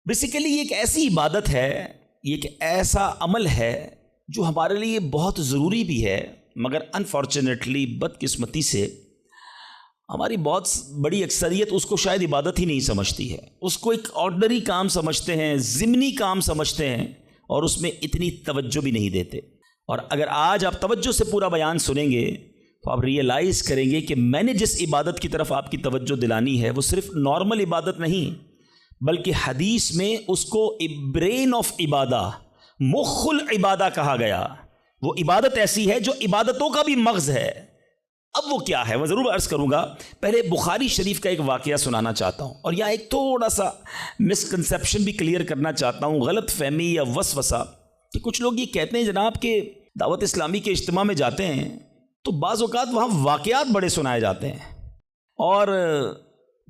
Basically یہ ایک ایسی عبادت ہے، یہ ایک ایسا عمل ہے جو ہمارے لیے بہت ضروری بھی ہے، مگر انفارچونیٹلی بدقسمتی سے ہماری بہت بڑی اکثریت اس کو شاید عبادت ہی نہیں سمجھتی ہے، اس کو ایک آرڈنری کام سمجھتے ہیں، ضمنی کام سمجھتے ہیں، اور اس میں اتنی توجہ بھی نہیں دیتے۔ اور اگر آج آپ توجہ سے پورا بیان سنیں گے تو آپ ریئلائز کریں گے کہ میں نے جس عبادت کی طرف آپ کی توجہ دلانی ہے وہ صرف نارمل عبادت نہیں، بلکہ حدیث میں اس کو برین آف عبادہ، مخ العبادہ کہا گیا۔ وہ عبادت ایسی ہے جو عبادتوں کا بھی مغز ہے۔ اب وہ کیا ہے وہ ضرور عرض کروں گا۔ پہلے بخاری شریف کا ایک واقعہ سنانا چاہتا ہوں، اور یہاں ایک تھوڑا سا مسکنسیپشن بھی کلیئر کرنا چاہتا ہوں، غلط فہمی یا وسوسہ، کہ کچھ لوگ یہ کہتے ہیں جناب کہ دعوت اسلامی کے اجتماع میں جاتے ہیں تو بعض اوقات وہاں واقعات بڑے سنائے جاتے ہیں، اور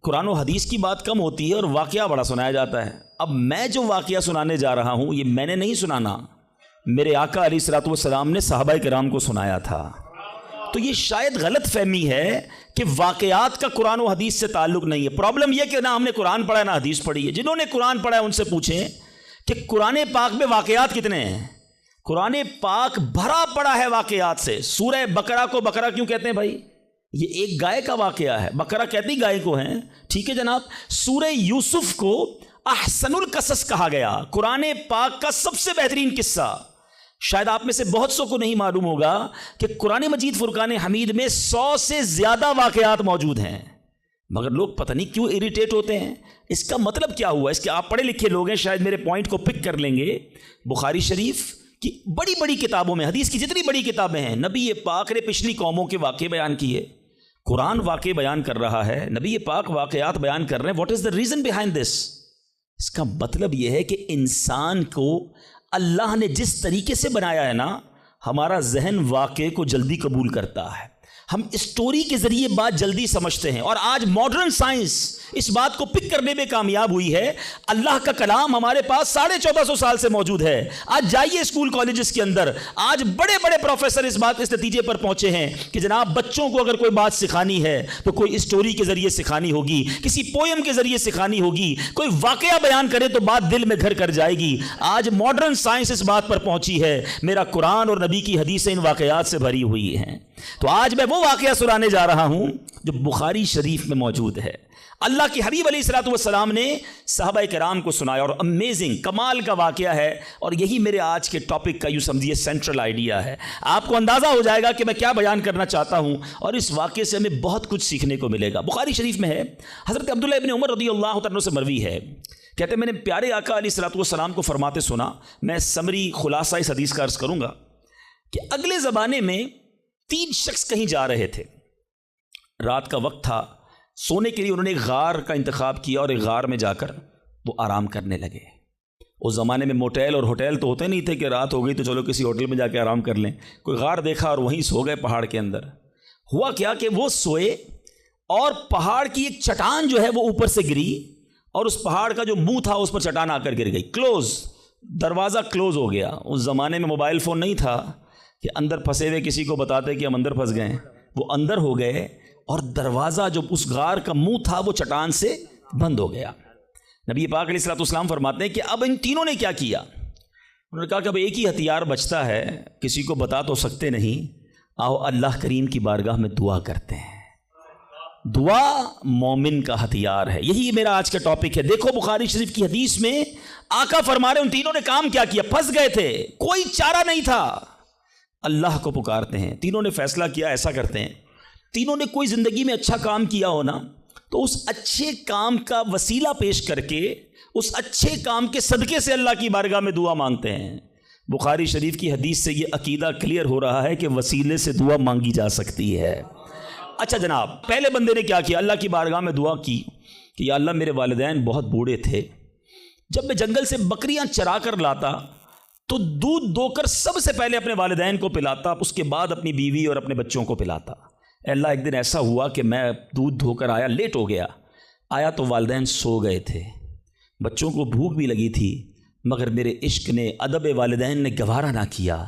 قرآن و حدیث کی بات کم ہوتی ہے اور واقعہ بڑا سنایا جاتا ہے۔ اب میں جو واقعہ سنانے جا رہا ہوں یہ میں نے نہیں سنانا، میرے آقا علیہ الصلوۃ والسلام نے صحابہ کرام کو سنایا تھا۔ تو یہ شاید غلط فہمی ہے کہ واقعات کا قرآن و حدیث سے تعلق نہیں ہے۔ پرابلم یہ کہ نہ ہم نے قرآن پڑھا ہے نہ حدیث پڑھی ہے۔ جنہوں نے قرآن پڑھا ہے ان سے پوچھیں کہ قرآن پاک میں واقعات کتنے ہیں۔ قرآن پاک بھرا پڑا ہے واقعات سے۔ سورہ بقرہ کو بقرہ کیوں کہتے ہیں بھائی؟ یہ ایک گائے کا واقعہ ہے، بقرہ کہتی گائے کو ہیں، ٹھیک ہے جناب۔ سورہ یوسف کو احسن القصص کہا گیا، قرآن پاک کا سب سے بہترین قصہ۔ شاید آپ میں سے بہت سو کو نہیں معلوم ہوگا کہ قرآن مجید فرقان حمید میں 100 سے زیادہ واقعات موجود ہیں، مگر لوگ پتہ نہیں کیوں اریٹیٹ ہوتے ہیں۔ اس کا مطلب کیا ہوا؟ اس کے آپ پڑھے لکھے لوگ ہیں، شاید میرے پوائنٹ کو پک کر لیں گے۔ بخاری شریف کی بڑی بڑی کتابوں میں، حدیث کی جتنی بڑی کتابیں ہیں، نبی پاک نے پچھلی قوموں کے واقعے بیان کیے۔ قرآن واقعے بیان کر رہا ہے، نبی پاک واقعات بیان کر رہے ہیں۔ What is the reason behind this? اس کا مطلب یہ ہے کہ انسان کو اللہ نے جس طریقے سے بنایا ہے نا، ہمارا ذہن واقعے کو جلدی قبول کرتا ہے، ہم اسٹوری کے ذریعے بات جلدی سمجھتے ہیں، اور آج ماڈرن سائنس اس بات کو پک کرنے میں کامیاب ہوئی ہے۔ اللہ کا کلام ہمارے پاس 1450 سال سے موجود ہے۔ آج جائیے اسکول کالجز کے اندر، آج بڑے بڑے پروفیسر اس نتیجے پر پہنچے ہیں کہ جناب بچوں کو اگر کوئی بات سکھانی ہے تو کوئی اسٹوری کے ذریعے سکھانی ہوگی، کسی پوئم کے ذریعے سکھانی ہوگی، کوئی واقعہ بیان کرے تو بات دل میں گھر کر جائے گی۔ آج ماڈرن سائنس اس بات پر پہنچی ہے، میرا قرآن اور نبی کی حدیثیں ان واقعات سے بھری ہوئی ہیں۔ تو آج میں وہ واقعہ سنانے جا رہا ہوں جو بخاری شریف میں موجود ہے۔ اللہ کے حبیب علیہ الصلوۃ والسلام نے صحابہ کرام کو سنایا، اور امیزنگ کمال کا واقعہ ہے، اور یہی میرے آج کے ٹاپک کا یوں سمجھیے سینٹرل آئیڈیا ہے۔ آپ کو اندازہ ہو جائے گا کہ میں کیا بیان کرنا چاہتا ہوں، اور اس واقعے سے ہمیں بہت کچھ سیکھنے کو ملے گا۔ بخاری شریف میں ہے، حضرت عبداللہ ابن عمر رضی اللہ تعالیٰ عنہ سے مروی ہے، کہتے ہیں میں نے پیارے آقا علیہ الصلوۃ والسلام کو فرماتے سنا۔ میں سمری خلاصہ اس حدیث کا عرض کروں گا کہ اگلے زمانے میں 3 شخص کہیں جا رہے تھے، رات کا وقت تھا، سونے کے لیے انہوں نے ایک غار کا انتخاب کیا، اور ایک غار میں جا کر وہ آرام کرنے لگے۔ اس زمانے میں موٹیل اور ہوٹل تو ہوتے نہیں تھے کہ رات ہو گئی تو چلو کسی ہوٹل میں جا کے آرام کر لیں، کوئی غار دیکھا اور وہیں سو گئے پہاڑ کے اندر۔ ہوا کیا کہ وہ سوئے اور پہاڑ کی ایک چٹان جو ہے وہ اوپر سے گری، اور اس پہاڑ کا جو منہ تھا اس پر چٹان آ کر گر گئی، کلوز، دروازہ کلوز ہو گیا۔ اس زمانے میں موبائل فون نہیں تھا کہ اندر پھنسے ہوئے کسی کو بتاتے کہ ہم اندر پھنس گئے، وہ اندر ہو گئے، اور دروازہ جو اس غار کا منہ تھا وہ چٹان سے بند ہو گیا۔ نبی پاک علیہ الصلوۃ والسلام فرماتے ہیں کہ اب ان تینوں نے کیا کیا؟ انہوں نے کہا کہ اب ایک ہی ہتھیار بچتا ہے، کسی کو بتا تو سکتے نہیں، آؤ اللہ کریم کی بارگاہ میں دعا کرتے ہیں۔ دعا مومن کا ہتھیار ہے، یہی میرا آج کا ٹاپک ہے۔ دیکھو بخاری شریف کی حدیث میں آقا فرما رہے ان تینوں نے کام کیا کیا؟ پھنس گئے تھے، کوئی چارہ نہیں تھا، اللہ کو پکارتے ہیں۔ تینوں نے فیصلہ کیا ایسا کرتے ہیں، تینوں نے کوئی زندگی میں اچھا کام کیا ہونا تو اس اچھے کام کا وسیلہ پیش کر کے، اس اچھے کام کے صدقے سے اللہ کی بارگاہ میں دعا مانگتے ہیں۔ بخاری شریف کی حدیث سے یہ عقیدہ کلیئر ہو رہا ہے کہ وسیلے سے دعا مانگی جا سکتی ہے۔ اچھا جناب، پہلے بندے نے کیا کیا؟ اللہ کی بارگاہ میں دعا کی کہ یا اللہ میرے والدین بہت بوڑھے تھے، جب میں جنگل سے بکریاں چرا کر لاتا تو دودھ دو کر سب سے پہلے اپنے والدین کو پلاتا، اس کے بعد اپنی بیوی اور اپنے بچوں کو پلاتا۔ اے اللہ ایک دن ایسا ہوا کہ میں دودھ دھو کر آیا، لیٹ ہو گیا، آیا تو والدین سو گئے تھے، بچوں کو بھوک بھی لگی تھی، مگر میرے عشق نے، ادب والدین نے گوارا نہ کیا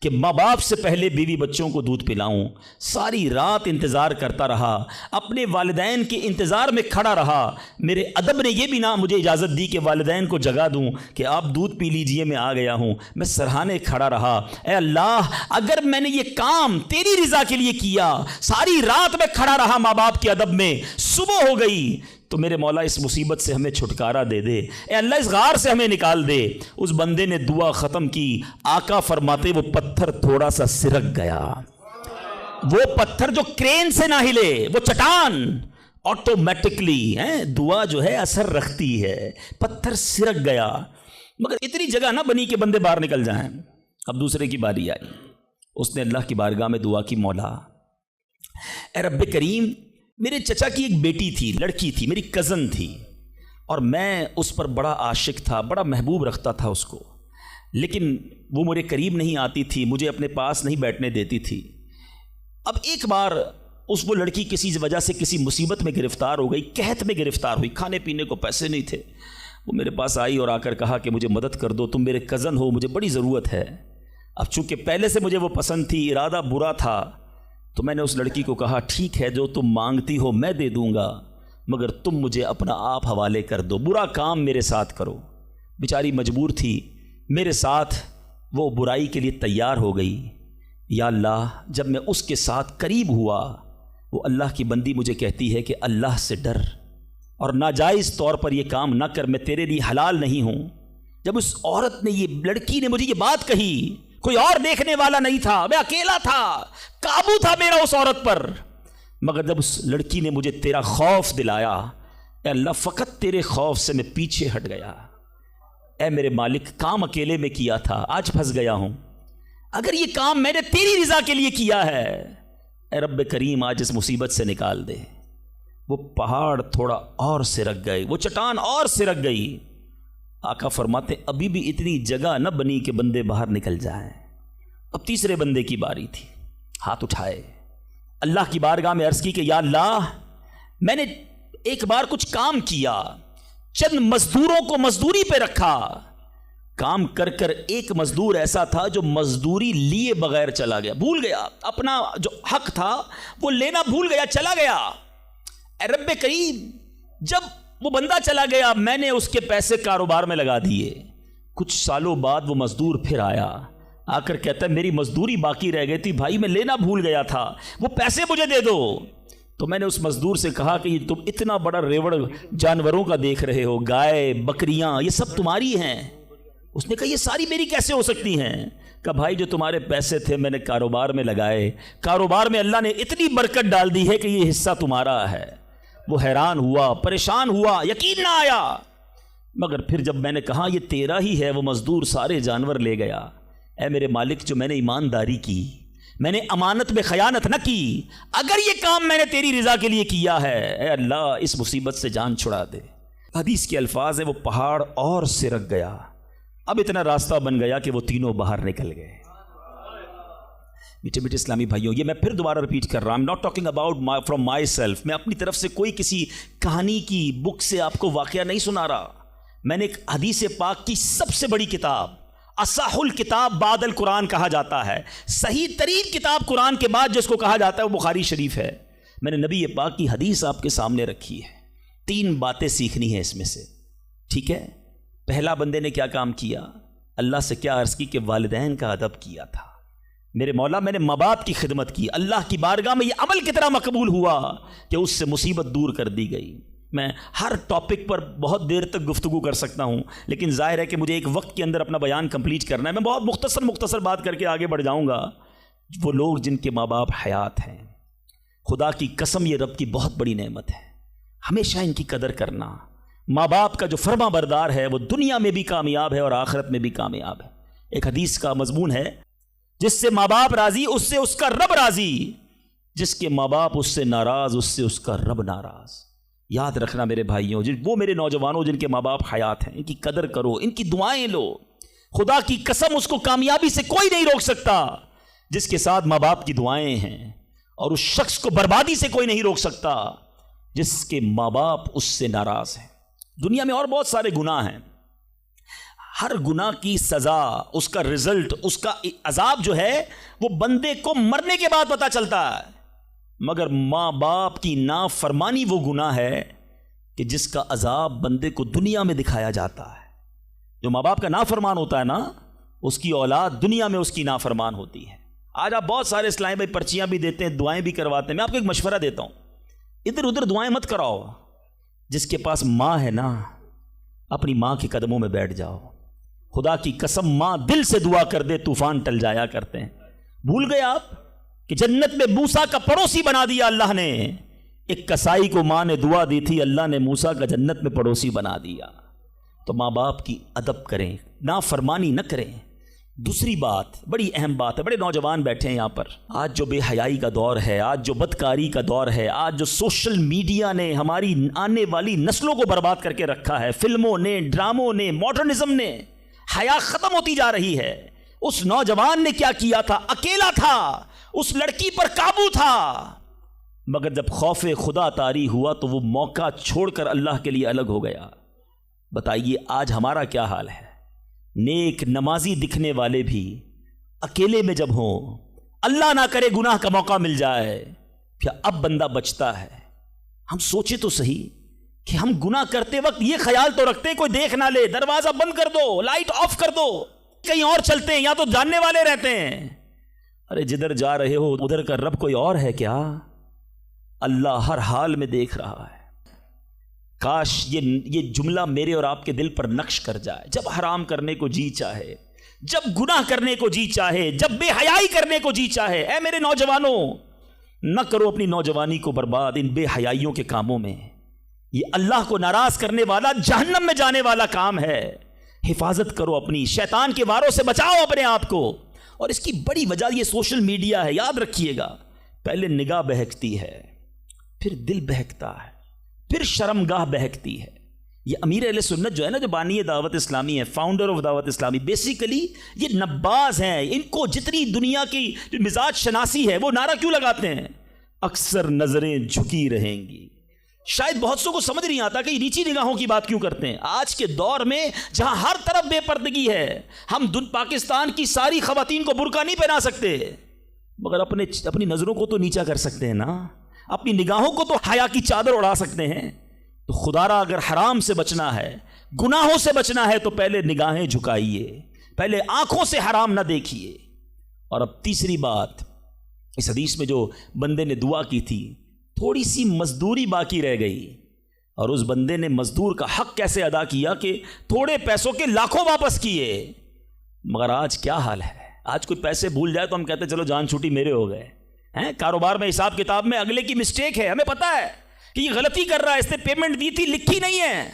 کہ ماں باپ سے پہلے بیوی بچوں کو دودھ پلاؤں، ساری رات انتظار کرتا رہا، اپنے والدین کے انتظار میں کھڑا رہا۔ میرے ادب نے یہ بھی نہ مجھے اجازت دی کہ والدین کو جگا دوں کہ آپ دودھ پی لیجئے، میں آ گیا ہوں۔ میں سرہانے کھڑا رہا، اے اللہ اگر میں نے یہ کام تیری رضا کے لیے کیا، ساری رات میں کھڑا رہا ماں باپ کے ادب میں، صبح ہو گئی تو میرے مولا اس مصیبت سے ہمیں چھٹکارا دے دے، اے اللہ اس غار سے ہمیں نکال دے۔ اس بندے نے دعا ختم کی، آقا فرماتے وہ پتھر تھوڑا سا سرک گیا۔ وہ پتھر جو کرین سے نہ ہلے، وہ چٹان آٹومیٹکلی دعا جو ہے اثر رکھتی ہے، پتھر سرک گیا، مگر اتنی جگہ نہ بنی کہ بندے باہر نکل جائیں۔ اب دوسرے کی باری آئی، اس نے اللہ کی بارگاہ میں دعا کی، مولا اے رب کریم، میرے چچا کی ایک بیٹی تھی، لڑکی تھی، میری کزن تھی، اور میں اس پر بڑا عاشق تھا، بڑا محبوب رکھتا تھا اس کو، لیکن وہ میرے قریب نہیں آتی تھی، مجھے اپنے پاس نہیں بیٹھنے دیتی تھی۔ اب ایک بار وہ لڑکی کسی وجہ سے کسی مصیبت میں گرفتار ہو گئی، قحط میں گرفتار ہوئی، کھانے پینے کو پیسے نہیں تھے۔ وہ میرے پاس آئی اور آ کر کہا کہ مجھے مدد کر دو، تم میرے کزن ہو، مجھے بڑی ضرورت ہے۔ اب چونکہ پہلے سے مجھے وہ پسند تھی، ارادہ برا تھا، تو میں نے اس لڑکی کو کہا ٹھیک ہے جو تم مانگتی ہو میں دے دوں گا، مگر تم مجھے اپنا آپ حوالے کر دو، برا کام میرے ساتھ کرو۔ بیچاری مجبور تھی، میرے ساتھ وہ برائی کے لیے تیار ہو گئی۔ یا اللہ جب میں اس کے ساتھ قریب ہوا، وہ اللہ کی بندی مجھے کہتی ہے کہ اللہ سے ڈر اور ناجائز طور پر یہ کام نہ کر، میں تیرے لیے حلال نہیں ہوں۔ جب اس عورت نے، یہ لڑکی نے مجھے یہ بات کہی، کوئی اور دیکھنے والا نہیں تھا، میں اکیلا تھا، قابو تھا میرا اس عورت پر، مگر جب اس لڑکی نے مجھے تیرا خوف دلایا، اے اللہ فقط تیرے خوف سے میں پیچھے ہٹ گیا۔ اے میرے مالک، کام اکیلے میں کیا تھا، آج پھنس گیا ہوں، اگر یہ کام میں نے تیری رضا کے لیے کیا ہے، اے رب کریم آج اس مصیبت سے نکال دے۔ وہ پہاڑ تھوڑا اور سرک گئے، وہ چٹان اور سرک گئی۔ آقا فرماتے ابھی بھی اتنی جگہ نہ بنی کہ بندے باہر نکل جائیں۔ اب تیسرے بندے کی باری تھی، ہاتھ اٹھائے، اللہ کی بارگاہ میں عرض کی کہ یا اللہ میں نے ایک بار کچھ کام کیا، چند مزدوروں کو مزدوری پہ رکھا، کام کر کر ایک مزدور ایسا تھا جو مزدوری لیے بغیر چلا گیا، بھول گیا اپنا جو حق تھا وہ لینا، بھول گیا، چلا گیا۔ اے رب کریم جب وہ بندہ چلا گیا، میں نے اس کے پیسے کاروبار میں لگا دیے، کچھ سالوں بعد وہ مزدور پھر آیا، آ کر کہتا ہے میری مزدوری باقی رہ گئی تھی بھائی، میں لینا بھول گیا تھا، وہ پیسے مجھے دے دو۔ تو میں نے اس مزدور سے کہا کہ تم اتنا بڑا ریوڑ جانوروں کا دیکھ رہے ہو، گائے بکریاں یہ سب تمہاری ہیں؟ اس نے کہا یہ ساری میری کیسے ہو سکتی ہیں؟ کہا بھائی جو تمہارے پیسے تھے میں نے کاروبار میں لگائے، کاروبار میں اللہ نے اتنی برکت ڈال دی ہے کہ یہ حصہ تمہارا ہے۔ وہ حیران ہوا، پریشان ہوا، یقین نہ آیا، مگر پھر جب میں نے کہا یہ تیرا ہی ہے، وہ مزدور سارے جانور لے گیا۔ اے میرے مالک جو میں نے ایمانداری کی، میں نے امانت میں خیانت نہ کی، اگر یہ کام میں نے تیری رضا کے لیے کیا ہے، اے اللہ اس مصیبت سے جان چھڑا دے۔ حدیث کے الفاظ ہیں وہ پہاڑ اور سرک گیا، اب اتنا راستہ بن گیا کہ وہ تینوں باہر نکل گئے۔ میٹھے میٹھے اسلامی بھائیوں، یہ میں پھر دوبارہ ریپیٹ کر رہا ہوں، not talking about from myself، میں اپنی طرف سے کوئی کسی کہانی کی بک سے آپ کو واقعہ نہیں سنا رہا، میں نے ایک حدیث پاک کی سب سے بڑی کتاب، اصح الکتاب بعد القرآن کہا جاتا ہے، صحیح ترین کتاب قرآن کے بعد جس کو کہا جاتا ہے وہ بخاری شریف ہے، میں نے نبی پاک کی حدیث آپ کے سامنے رکھی ہے، 3 باتیں سیکھنی ہیں اس میں سے، ٹھیک ہے؟ پہلا بندے نے کیا کام کیا؟ اللہ سے کیا عرض کی کہ والدین کا ادب کیا تھا، میرے مولا میں نے ماں باپ کی خدمت کی، اللہ کی بارگاہ میں یہ عمل کتنا مقبول ہوا کہ اس سے مصیبت دور کر دی گئی۔ میں ہر ٹاپک پر بہت دیر تک گفتگو کر سکتا ہوں، لیکن ظاہر ہے کہ مجھے ایک وقت کے اندر اپنا بیان کمپلیٹ کرنا ہے، میں بہت مختصر بات کر کے آگے بڑھ جاؤں گا۔ وہ لوگ جن کے ماں باپ حیات ہیں، خدا کی قسم یہ رب کی بہت بڑی نعمت ہے، ہمیشہ ان کی قدر کرنا۔ ماں باپ کا جو فرما بردار ہے وہ دنیا میں بھی کامیاب ہے اور آخرت میں بھی کامیاب ہے۔ ایک حدیث کا مضمون ہے، جس سے ماں باپ راضی اس سے اس کا رب راضی، جس کے ماں باپ اس سے ناراض اس سے اس کا رب ناراض۔ یاد رکھنا میرے بھائیوں، وہ میرے نوجوانوں جن کے ماں باپ حیات ہیں، ان کی قدر کرو، ان کی دعائیں لو، خدا کی قسم اس کو کامیابی سے کوئی نہیں روک سکتا جس کے ساتھ ماں باپ کی دعائیں ہیں، اور اس شخص کو بربادی سے کوئی نہیں روک سکتا جس کے ماں باپ اس سے ناراض ہیں۔ دنیا میں اور بہت سارے گناہ ہیں، ہر گناہ کی سزا، اس کا رزلٹ، اس کا عذاب جو ہے وہ بندے کو مرنے کے بعد پتہ چلتا ہے، مگر ماں باپ کی نافرمانی وہ گناہ ہے کہ جس کا عذاب بندے کو دنیا میں دکھایا جاتا ہے۔ جو ماں باپ کا نافرمان ہوتا ہے نا، اس کی اولاد دنیا میں اس کی نافرمان ہوتی ہے۔ آج آپ بہت سارے اسلام بھائی پرچیاں بھی دیتے ہیں، دعائیں بھی کرواتے ہیں۔ میں آپ کو ایک مشورہ دیتا ہوں، ادھر ادھر دعائیں مت کراؤ۔ جس کے پاس ماں ہے نا، اپنی ماں کے قدموں میں بیٹھ جاؤ۔ خدا کی قسم، ماں دل سے دعا کر دے طوفان ٹل جایا کرتے ہیں۔ بھول گئے آپ کہ جنت میں موسیٰ کا پڑوسی بنا دیا اللہ نے؟ ایک کسائی کو ماں نے دعا دی تھی، اللہ نے موسیٰ کا جنت میں پڑوسی بنا دیا۔ تو ماں باپ کی ادب کریں، نافرمانی نہ کریں۔ دوسری بات، بڑی اہم بات ہے، بڑے نوجوان بیٹھے ہیں یہاں پر، آج جو بے حیائی کا دور ہے، آج جو بدکاری کا دور ہے، آج جو سوشل میڈیا نے ہماری آنے والی نسلوں کو برباد کر کے رکھا ہے، فلموں نے، ڈراموں نے، ماڈرنزم نے، حیا ختم ہوتی جا رہی ہے۔ اس نوجوان نے کیا کیا تھا؟ اکیلا تھا، اس لڑکی پر قابو تھا، مگر جب خوف خدا طاری ہوا تو وہ موقع چھوڑ کر اللہ کے لیے الگ ہو گیا۔ بتائیے آج ہمارا کیا حال ہے؟ نیک نمازی دکھنے والے بھی اکیلے میں جب ہوں، اللہ نہ کرے گناہ کا موقع مل جائے، پھر اب بندہ بچتا ہے۔ ہم سوچے تو صحیح کہ ہم گناہ کرتے وقت یہ خیال تو رکھتے ہیں کوئی دیکھ نہ لے، دروازہ بند کر دو، لائٹ آف کر دو، کہیں اور چلتے ہیں، یا تو جاننے والے رہتے ہیں۔ ارے جدھر جا رہے ہو ادھر کا رب کوئی اور ہے کیا؟ اللہ ہر حال میں دیکھ رہا ہے۔ کاش یہ جملہ میرے اور آپ کے دل پر نقش کر جائے۔ جب حرام کرنے کو جی چاہے، جب گناہ کرنے کو جی چاہے، جب بے حیائی کرنے کو جی چاہے، اے میرے نوجوانوں، نہ کرو اپنی نوجوانی کو برباد ان بے حیائیوں کے کاموں میں۔ یہ اللہ کو ناراض کرنے والا، جہنم میں جانے والا کام ہے۔ حفاظت کرو اپنی، شیطان کے واروں سے بچاؤ اپنے آپ کو۔ اور اس کی بڑی وجہ یہ سوشل میڈیا ہے، یاد رکھیے گا۔ پہلے نگاہ بہکتی ہے، پھر دل بہکتا ہے، پھر شرمگاہ بہکتی ہے۔ یہ امیر اہل سنت جو ہے نا، جو بانی دعوت اسلامی ہے، فاؤنڈر آف دعوت اسلامی، بیسیکلی یہ نباز ہیں۔ ان کو جتنی دنیا کی مزاج شناسی ہے، وہ نعرہ کیوں لگاتے ہیں؟ اکثر نظریں جھکی رہیں گی۔ شاید بہت سو کو سمجھ نہیں آتا کہ یہ نیچی نگاہوں کی بات کیوں کرتے ہیں۔ آج کے دور میں جہاں ہر طرف بے پردگی ہے، ہم پاکستان کی ساری خواتین کو برقع نہیں پہنا سکتے، مگر اپنی نظروں کو تو نیچا کر سکتے ہیں نا، اپنی نگاہوں کو تو حیا کی چادر اڑا سکتے ہیں۔ تو خدا را اگر حرام سے بچنا ہے، گناہوں سے بچنا ہے، تو پہلے نگاہیں جھکائیے، پہلے آنکھوں سے حرام نہ دیکھیے۔ اور اب تیسری بات، اس حدیث میں جو بندے نے دعا کی تھی، تھوڑی سی مزدوری باقی رہ گئی، اور اس بندے نے مزدور کا حق کیسے ادا کیا کہ تھوڑے پیسوں کے لاکھوں واپس کیے۔ مگر آج کیا حال ہے؟ آج کوئی پیسے بھول جائے تو ہم کہتے ہیں چلو جان چھوٹی میرے ہو گئے ہیں۔ کاروبار میں، حساب کتاب میں اگلے کی مسٹیک ہے، ہمیں پتہ ہے کہ یہ غلطی کر رہا ہے، اس نے پیمنٹ دی تھی، لکھی نہیں ہے،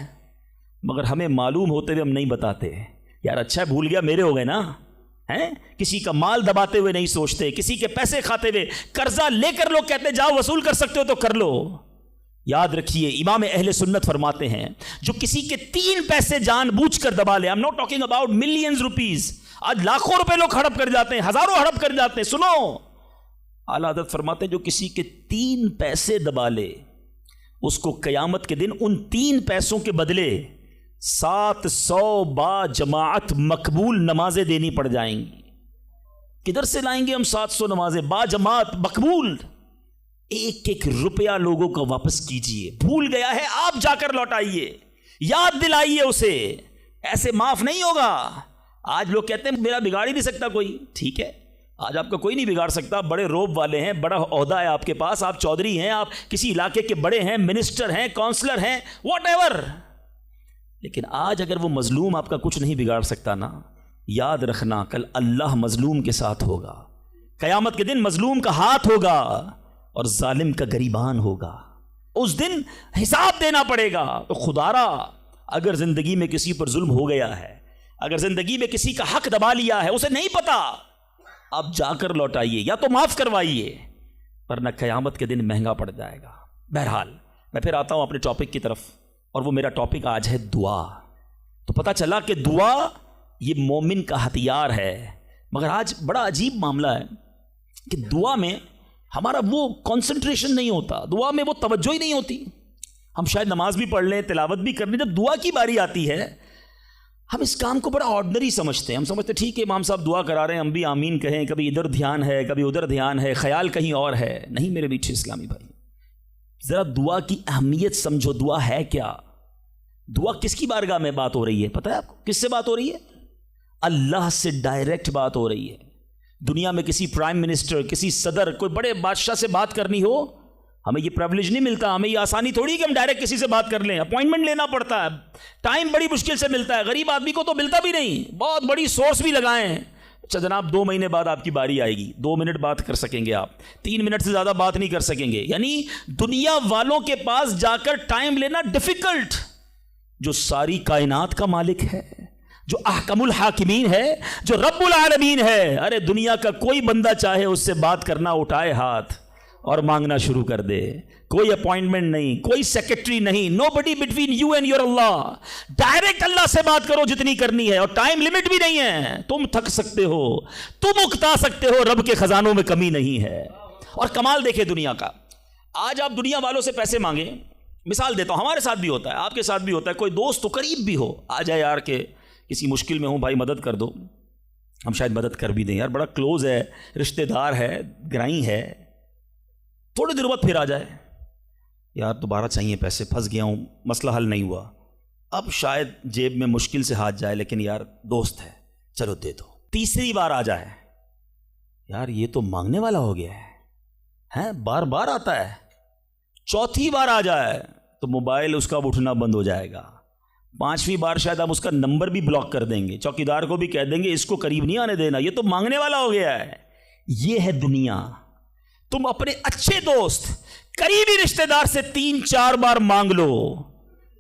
مگر ہمیں معلوم ہوتے ہوئے ہم نہیں بتاتے۔ یار اچھا بھول گیا، میرے ہو گئے نا، ہیں؟ کسی کا مال دباتے ہوئے نہیں سوچتے، کسی کے پیسے کھاتے ہوئے، قرضہ لے کر لوگ کہتے ہیں جاؤ وصول کر سکتے ہو تو کر لو۔ یاد رکھیے، امام اہل سنت فرماتے ہیں جو کسی کے 3 پیسے جان بوجھ کر دبا لے، I'm not talking about millions rupees، آج لاکھوں روپے لوگ ہڑپ کر جاتے ہیں، ہزاروں ہڑپ کر جاتے ہیں۔ سنو، اعلیٰ حضرت فرماتے ہیں جو کسی کے 3 پیسے دبا لے، اس کو قیامت کے دن ان 3 پیسوں کے بدلے 700 با جماعت مقبول نمازیں دینی پڑ جائیں گی۔ کدھر سے لائیں گے ہم 700 نمازیں با جماعت مقبول؟ ایک ایک روپیہ لوگوں کو واپس کیجئے، بھول گیا ہے آپ جا کر لوٹائیے، یاد دلائیے اسے، ایسے معاف نہیں ہوگا۔ آج لوگ کہتے ہیں میرا بگاڑ ہی نہیں سکتا کوئی، ٹھیک ہے، آج آپ کا کوئی نہیں بگاڑ سکتا، بڑے روب والے ہیں، بڑا عہدہ ہے آپ کے پاس، آپ چودھری ہیں، آپ کسی علاقے کے بڑے ہیں، منسٹر ہیں، کونسلر ہیں، واٹ ایور، لیکن آج اگر وہ مظلوم آپ کا کچھ نہیں بگاڑ سکتا نا، یاد رکھنا کل اللہ مظلوم کے ساتھ ہوگا، قیامت کے دن مظلوم کا ہاتھ ہوگا اور ظالم کا گریبان ہوگا، اس دن حساب دینا پڑے گا۔ تو خدا را اگر زندگی میں کسی پر ظلم ہو گیا ہے، اگر زندگی میں کسی کا حق دبا لیا ہے، اسے نہیں پتا، اب جا کر لوٹائیے یا تو معاف کروائیے، ورنہ قیامت کے دن مہنگا پڑ جائے گا۔ بہرحال میں پھر آتا ہوں اپنے ٹاپک کی طرف، اور وہ میرا ٹاپک آج ہے دعا۔ تو پتہ چلا کہ دعا یہ مومن کا ہتھیار ہے، مگر آج بڑا عجیب معاملہ ہے کہ دعا میں ہمارا وہ کنسنٹریشن نہیں ہوتا، دعا میں وہ توجہ ہی نہیں ہوتی۔ ہم شاید نماز بھی پڑھ لیں، تلاوت بھی کر لیں، جب دعا کی باری آتی ہے ہم اس کام کو بڑا آرڈنری سمجھتے ہیں. ہم سمجھتے ہیں ٹھیک ہے امام صاحب دعا کرا رہے ہیں ہم بھی آمین کہیں, کبھی ادھر دھیان ہے کبھی ادھر دھیان ہے, خیال کہیں اور ہے. نہیں میرے میٹھے اسلامی بھائی, ذرا دعا کی اہمیت سمجھو. دعا ہے کیا؟ دعا کس کی بارگاہ میں بات ہو رہی ہے پتہ ہے آپ کو؟ کس سے بات ہو رہی ہے؟ اللہ سے ڈائریکٹ بات ہو رہی ہے. دنیا میں کسی پرائم منسٹر, کسی صدر, کوئی بڑے بادشاہ سے بات کرنی ہو, ہمیں یہ پریویلیج نہیں ملتا, ہمیں یہ آسانی تھوڑی کہ ہم ڈائریکٹ کسی سے بات کر لیں. اپوائنٹمنٹ لینا پڑتا ہے, ٹائم بڑی مشکل سے ملتا ہے, غریب آدمی کو تو ملتا بھی نہیں, بہت بڑی سورس بھی لگائیں. اچھا جناب 2 مہینے بعد آپ کی باری آئے گی, 2 منٹ بات کر سکیں گے آپ, 3 منٹ سے زیادہ بات نہیں کر سکیں گے. یعنی دنیا والوں کے پاس جا کر ٹائم لینا ڈیفیکلٹ. جو ساری کائنات کا مالک ہے, جو احکم الحاکمین ہے, جو رب العالمین ہے, ارے دنیا کا کوئی بندہ چاہے اس سے بات کرنا اٹھائے ہاتھ اور مانگنا شروع کر دے. کوئی اپوائنٹمنٹ نہیں, کوئی سیکرٹری نہیں, no buddy between you and your اللہ. ڈائریکٹ اللہ سے بات کرو جتنی کرنی ہے, اور ٹائم لمٹ بھی نہیں ہے. تم تھک سکتے ہو, تم اکتا سکتے ہو, رب کے خزانوں میں کمی نہیں ہے. اور کمال دیکھیں دنیا کا, آج آپ دنیا والوں سے پیسے مانگیں, مثال دیتا ہوں, ہمارے ساتھ بھی ہوتا ہے, آپ کے ساتھ بھی ہوتا ہے, کوئی دوست تو قریب بھی ہو, آ جائے یار کہ کسی مشکل میں ہوں بھائی مدد کر دو, ہم شاید مدد کر بھی دیں, یار بڑا کلوز ہے, رشتہ دار ہے, گرائی ہے. تھوڑے دیر بعد پھر آ جائے, یار دوبارہ چاہیے پیسے, پھنس گیا ہوں, مسئلہ حل نہیں ہوا. اب شاید جیب میں مشکل سے ہاتھ جائے, لیکن یار دوست ہے چلو دے دو. تیسری بار آ جائے, یار یہ تو مانگنے والا ہو گیا ہے, بار بار آتا ہے. چوتھی بار آ جائے تو موبائل اس کا اٹھنا بند ہو جائے گا. 5ویں بار شاید ہم اس کا نمبر بھی بلاک کر دیں گے, چوکیدار کو بھی کہہ دیں گے اس کو قریب نہیں آنے دینا, یہ تو مانگنے والا ہو گیا ہے. یہ ہے دنیا. تم اپنے اچھے دوست, قریبی رشتہ دار سے 3-4 بار مانگ لو,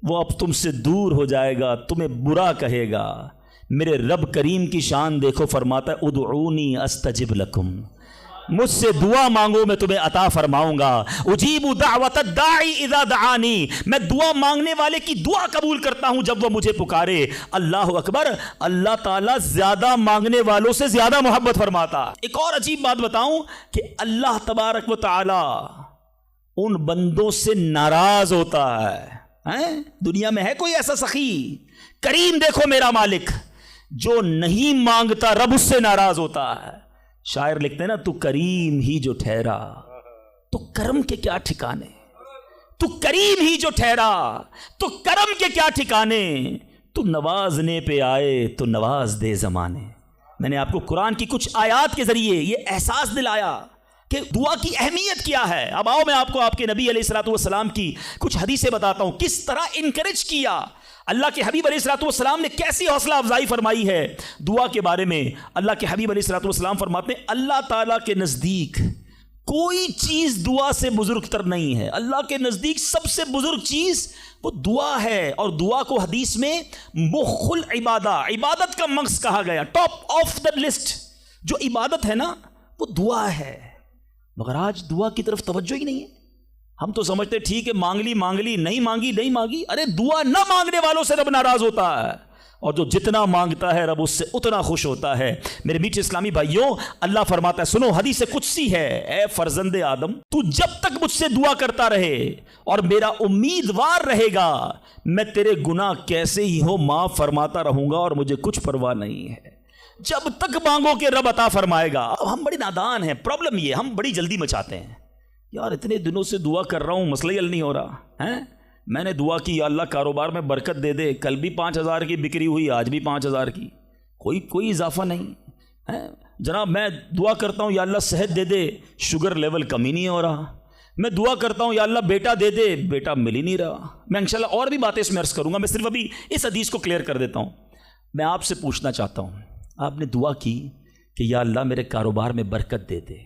وہ اب تم سے دور ہو جائے گا, تمہیں برا کہے گا. میرے رب کریم کی شان دیکھو, فرماتا ہے ادعونی استجب لکم, مجھ سے دعا مانگو میں تمہیں عطا فرماؤں گا. اجیب دعوت الداعی اذا دعانی, میں دعا مانگنے والے کی دعا قبول کرتا ہوں جب وہ مجھے پکارے. اللہ اکبر, اللہ تعالیٰ زیادہ مانگنے والوں سے زیادہ محبت فرماتا. ایک اور عجیب بات بتاؤں کہ اللہ تبارک و تعالی ان بندوں سے ناراض ہوتا ہے. دنیا میں ہے کوئی ایسا سخی کریم, دیکھو میرا مالک, جو نہیں مانگتا رب اس سے ناراض ہوتا ہے. شاعر لکھتے ہیں نا, تو کریم ہی جو ٹھہرا تو کرم کے کیا ٹھکانے, تو کریم ہی جو ٹھہرا تو کرم کے کیا ٹھکانے, تو نوازنے پہ آئے تو نواز دے زمانے. میں نے آپ کو قرآن کی کچھ آیات کے ذریعے یہ احساس دلایا کہ دعا کی اہمیت کیا ہے. اب آؤ میں آپ کو آپ کے نبی علیہ الصلوۃ والسلام کی کچھ حدیثیں بتاتا ہوں, کس طرح انکریج کیا. اللہ کے حبیب علیہ الصلوۃ والسلام نے کیسی حوصلہ افزائی فرمائی ہے دعا کے بارے میں. اللہ کے حبیب علیہ الصلوۃ والسلام فرماتے ہیں اللہ تعالیٰ کے نزدیک کوئی چیز دعا سے بزرگ تر نہیں ہے. اللہ کے نزدیک سب سے بزرگ چیز وہ دعا ہے, اور دعا کو حدیث میں مخ العبادہ, عبادت کا مغز کہا گیا. ٹاپ آف دا لسٹ جو عبادت ہے نا وہ دعا ہے. مگر آج دعا کی طرف توجہ ہی نہیں ہے. ہم تو سمجھتے ٹھیک ہے مانگ لی, نہیں مانگی. ارے دعا نہ مانگنے والوں سے رب ناراض ہوتا ہے, اور جو جتنا مانگتا ہے رب اس سے اتنا خوش ہوتا ہے. میرے میٹھے اسلامی بھائیوں, اللہ فرماتا ہے, سنو حدیث قدسی ہے, اے فرزند آدم تو جب تک مجھ سے دعا کرتا رہے اور میرا امیدوار رہے گا, میں تیرے گناہ کیسے ہی ہو معاف فرماتا رہوں گا, اور مجھے کچھ پرواہ نہیں ہے. جب تک مانگو کہ رب عطا فرمائے گا. اب ہم بڑے نادان ہیں, پرابلم یہ ہم بڑی جلدی مچاتے ہیں. یار اتنے دنوں سے دعا کر رہا ہوں, مسئلہ ہی حل نہیں ہو رہا ہے. میں نے دعا کی یا اللہ کاروبار میں برکت دے دے, کل بھی 5,000 کی بکری ہوئی, آج بھی 5,000 کی, کوئی اضافہ نہیں ہے. جناب میں دعا کرتا ہوں یا اللہ صحت دے دے, شوگر لیول کم ہی نہیں ہو رہا. میں دعا کرتا ہوں یا اللہ بیٹا دے دے, بیٹا مل ہی نہیں رہا. میں انشاءاللہ اور بھی باتیں اس میں عرض کروں گا, میں صرف ابھی اس حدیث کو کلیئر کر دیتا ہوں. میں آپ سے پوچھنا چاہتا ہوں, آپ نے دعا کی کہ یا اللہ میرے کاروبار میں برکت دے دے,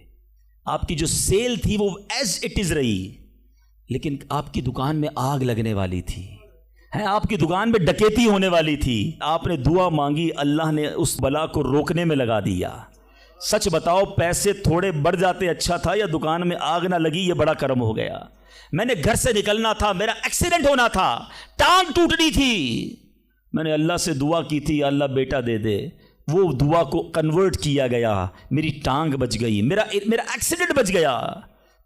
آپ کی جو سیل تھی وہ ایز اٹ از رہی, لیکن آپ کی دکان میں آگ لگنے والی تھی, آپ کی دکان میں ڈکیتی ہونے والی تھی. آپ نے دعا مانگی, اللہ نے اس بلا کو روکنے میں لگا دیا. سچ بتاؤ پیسے تھوڑے بڑھ جاتے اچھا تھا, یا دکان میں آگ نہ لگی یہ بڑا کرم ہو گیا. میں نے گھر سے نکلنا تھا, میرا ایکسیڈنٹ ہونا تھا, ٹانگ ٹوٹنی تھی, میں نے اللہ سے دعا کی تھی یا اللہ بیٹا دے دے, وہ دعا کو کنورٹ کیا گیا, میری ٹانگ بچ گئی, میرا ایکسیڈنٹ بچ گیا.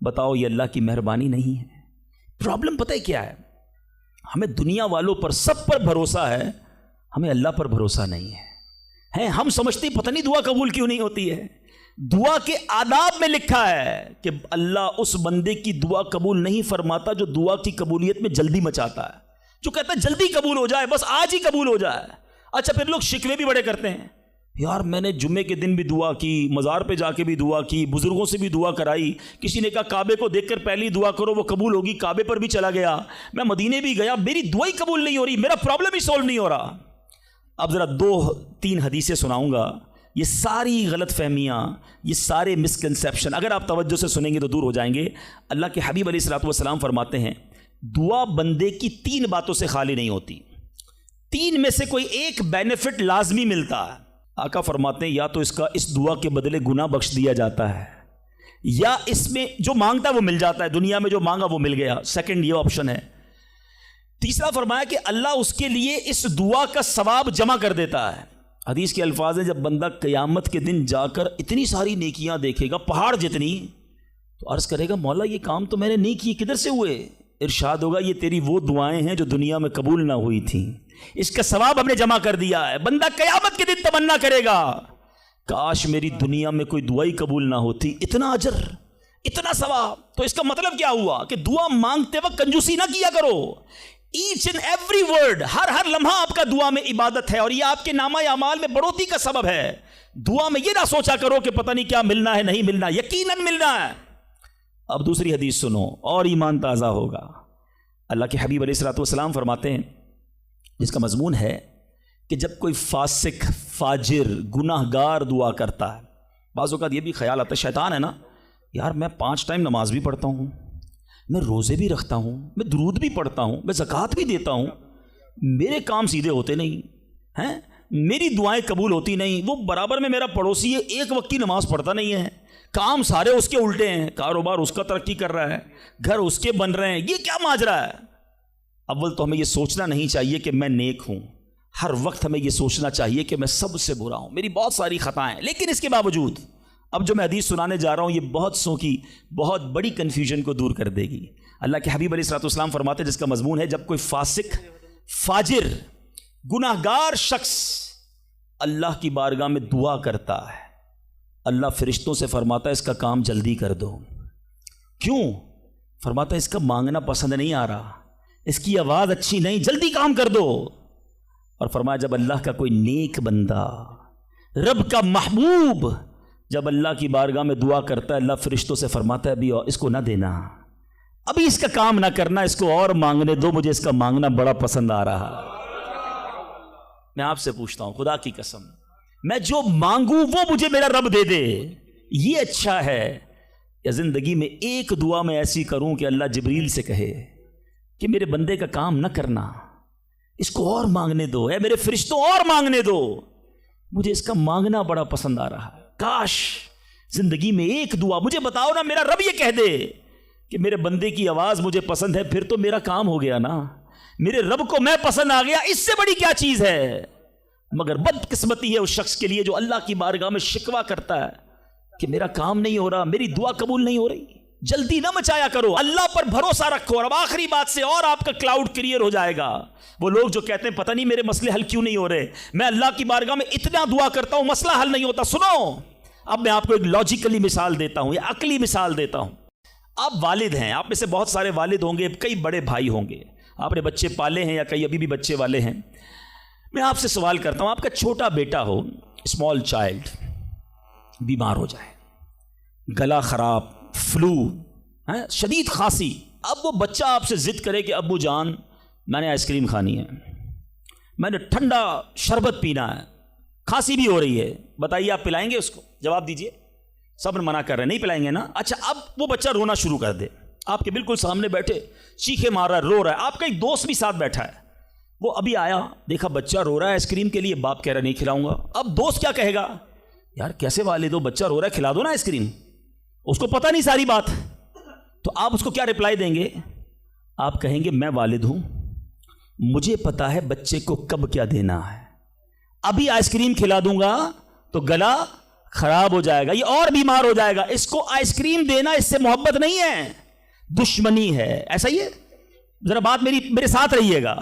بتاؤ یہ اللہ کی مہربانی نہیں ہے؟ پرابلم پتہ ہے کیا ہے, ہمیں دنیا والوں پر سب پر بھروسہ ہے, ہمیں اللہ پر بھروسہ نہیں ہے. ہم سمجھتے پتہ نہیں دعا قبول کیوں نہیں ہوتی ہے. دعا کے آداب میں لکھا ہے کہ اللہ اس بندے کی دعا قبول نہیں فرماتا جو دعا کی قبولیت میں جلدی مچاتا ہے, جو کہتا ہے جلدی قبول ہو جائے, بس آج ہی قبول ہو جائے. اچھا پھر لوگ شکوے بھی بڑے کرتے ہیں, یار میں نے جمعے کے دن بھی دعا کی, مزار پہ جا کے بھی دعا کی, بزرگوں سے بھی دعا کرائی, کسی نے کہا کعبے کو دیکھ کر پہلی دعا کرو وہ قبول ہوگی, کعبے پر بھی چلا گیا, میں مدینے بھی گیا, میری دعا ہی قبول نہیں ہو رہی, میرا پرابلم ہی سولو نہیں ہو رہا. اب ذرا 2-3 حدیثیں سناؤں گا. یہ ساری غلط فہمیاں, یہ سارے مسکنسیپشن اگر آپ توجہ سے سنیں گے تو دور ہو جائیں گے. اللہ کے حبیب علیہ الصلوۃ والسلام فرماتے ہیں دعا بندے کی 3 باتوں سے خالی نہیں ہوتی. 3 میں سے کوئی ایک بینیفٹ لازمی ملتا ہے. آقا فرماتے ہیں یا تو اس دعا کے بدلے گناہ بخش دیا جاتا ہے, یا اس میں جو مانگتا ہے وہ مل جاتا ہے, دنیا میں جو مانگا وہ مل گیا. سیکنڈ یہ آپشن ہے. تیسرا فرمایا کہ اللہ اس کے لیے اس دعا کا ثواب جمع کر دیتا ہے. حدیث کے الفاظ ہیں جب بندہ قیامت کے دن جا کر اتنی ساری نیکیاں دیکھے گا, پہاڑ جتنی, تو عرض کرے گا مولا یہ کام تو میں نے نہیں کیے, کدھر سے ہوئے؟ ارشاد ہوگا یہ تیری وہ دعائیں ہیں جو دنیا میں قبول نہ ہوئی تھیں, اس کا ثواب ہم نے جمع کر دیا ہے. بندہ قیامت کے دن تمنا کرے گا کاش میری دنیا میں کوئی دعائی قبول نہ ہوتی, اتنا اجر اتنا ثواب. تو اس کا مطلب کیا ہوا کہ دعا مانگتے وقت کنجوسی نہ کیا کرو. ایچ اینڈ ایوری ورڈ, ہر لمحہ آپ کا دعا میں عبادت ہے, اور یہ آپ کے نامہ اعمال میں بڑھوتری کا سبب ہے. دعا میں یہ نہ سوچا کرو کہ پتہ نہیں کیا ملنا ہے, نہیں ملنا, یقیناً ملنا ہے. اب دوسری حدیث سنو اور ایمان تازہ ہوگا. اللہ کے حبیب علیہ الصلوۃ والسلام فرماتے ہیں جس کا مضمون ہے کہ جب کوئی فاسق, فاجر, گناہ گار دعا کرتا ہے, بعض اوقات یہ بھی خیال آتا ہے شیطان ہے نا, یار میں 5 ٹائم نماز بھی پڑھتا ہوں, میں روزے بھی رکھتا ہوں, میں درود بھی پڑھتا ہوں, میں زکوٰۃ بھی دیتا ہوں, میرے کام سیدھے ہوتے نہیں ہیں, میری دعائیں قبول ہوتی نہیں. وہ برابر میں میرا پڑوسی ہے, ایک وقت کی نماز پڑھتا نہیں ہے, کام سارے اس کے الٹے ہیں, کاروبار اس کا ترقی کر رہا ہے, گھر اس کے بن رہے ہیں, یہ کیا ماجرا ہے؟ اول تو ہمیں یہ سوچنا نہیں چاہیے کہ میں نیک ہوں, ہر وقت ہمیں یہ سوچنا چاہیے کہ میں سب سے برا ہوں, میری بہت ساری خطائیں. لیکن اس کے باوجود اب جو میں حدیث سنانے جا رہا ہوں یہ بہت سو کی بہت بڑی کنفیوژن کو دور کر دے گی. اللہ کے حبیب علیہ الصلوۃ والسلام فرماتے ہیں جس کا مضمون ہے جب کوئی فاسق, فاجر, گناہ گار شخص اللہ کی بارگاہ میں دعا کرتا ہے, اللہ فرشتوں سے فرماتا ہے اس کا کام جلدی کر دو. کیوں؟ فرماتا ہے اس کا مانگنا پسند نہیں آ رہا, اس کی آواز اچھی نہیں, جلدی کام کر دو. اور فرمایا جب اللہ کا کوئی نیک بندہ, رب کا محبوب جب اللہ کی بارگاہ میں دعا کرتا ہے, اللہ فرشتوں سے فرماتا ہے ابھی اس کو نہ دینا, ابھی اس کا کام نہ کرنا, اس کو اور مانگنے دو, مجھے اس کا مانگنا بڑا پسند آ رہا. میں آپ سے پوچھتا ہوں خدا کی قسم, میں جو مانگوں وہ مجھے میرا رب دے دے, یہ اچھا ہے یا زندگی میں ایک دعا میں ایسی کروں کہ اللہ جبریل سے کہے کہ میرے بندے کا کام نہ کرنا, اس کو اور مانگنے دو, اے میرے فرشتوں اور مانگنے دو, مجھے اس کا مانگنا بڑا پسند آ رہا ہے. کاش زندگی میں ایک دعا, مجھے بتاؤ نا میرا رب یہ کہہ دے کہ میرے بندے کی آواز مجھے پسند ہے, پھر تو میرا کام ہو گیا نا, میرے رب کو میں پسند آ گیا, اس سے بڑی کیا چیز ہے. مگر بدقسمتی ہے اس شخص کے لیے جو اللہ کی بارگاہ میں شکوہ کرتا ہے کہ میرا کام نہیں ہو رہا, میری دعا قبول نہیں ہو رہی. جلدی نہ مچایا کرو, اللہ پر بھروسہ رکھو. اور اب آخری بات سے اور آپ کا کلاؤڈ کلیئر ہو جائے گا. وہ لوگ جو کہتے ہیں پتہ نہیں میرے مسئلے حل کیوں نہیں ہو رہے, میں اللہ کی بارگاہ میں اتنا دعا کرتا ہوں مسئلہ حل نہیں ہوتا. سنو, اب میں آپ کو ایک لاجیکلی مثال دیتا ہوں یا عقلی مثال دیتا ہوں. آپ والد ہیں, آپ میں سے بہت سارے والد ہوں گے, کئی بڑے بھائی ہوں گے, آپ نے بچے پالے ہیں یا کئی ابھی بھی بچے والے ہیں. میں آپ سے سوال کرتا ہوں, آپ کا چھوٹا بیٹا ہو, اسمال چائلڈ, بیمار ہو جائے, گلا خراب, فلو, شدید کھانسی, اب وہ بچہ آپ سے ضد کرے کہ ابو جان میں نے آئس کریم کھانی ہے, میں نے ٹھنڈا شربت پینا ہے, کھانسی بھی ہو رہی ہے, بتائیے آپ پلائیں گے اس کو؟ جواب دیجئے. سب منع کر رہے ہیں نہیں پلائیں گے نا. اچھا اب وہ بچہ رونا شروع کر دے, آپ کے بالکل سامنے بیٹھے چیخے مار رہا ہے, رو رہا ہے, آپ کا ایک دوست بھی ساتھ بیٹھا ہے, وہ ابھی آیا, دیکھا بچہ رو رہا ہے آئس کریم کے لیے, باپ کہہ رہا نہیں کھلاؤں گا. اب دوست کیا کہے گا, یار کیسے والد ہو, بچہ رو رہا ہے کھلا دو نا آئس کریم. اس کو پتہ نہیں ساری بات, تو آپ اس کو کیا رپلائی دیں گے؟ آپ کہیں گے میں والد ہوں, مجھے پتا ہے بچے کو کب کیا دینا ہے, ابھی آئس کریم کھلا دوں گا تو گلا خراب ہو جائے گا, یہ اور بیمار ہو جائے گا. اس کو آئس کریم دینا اس سے محبت نہیں ہے, دشمنی ہے. ایسا ہی ہے, ذرا بات میرے ساتھ رہیے گا.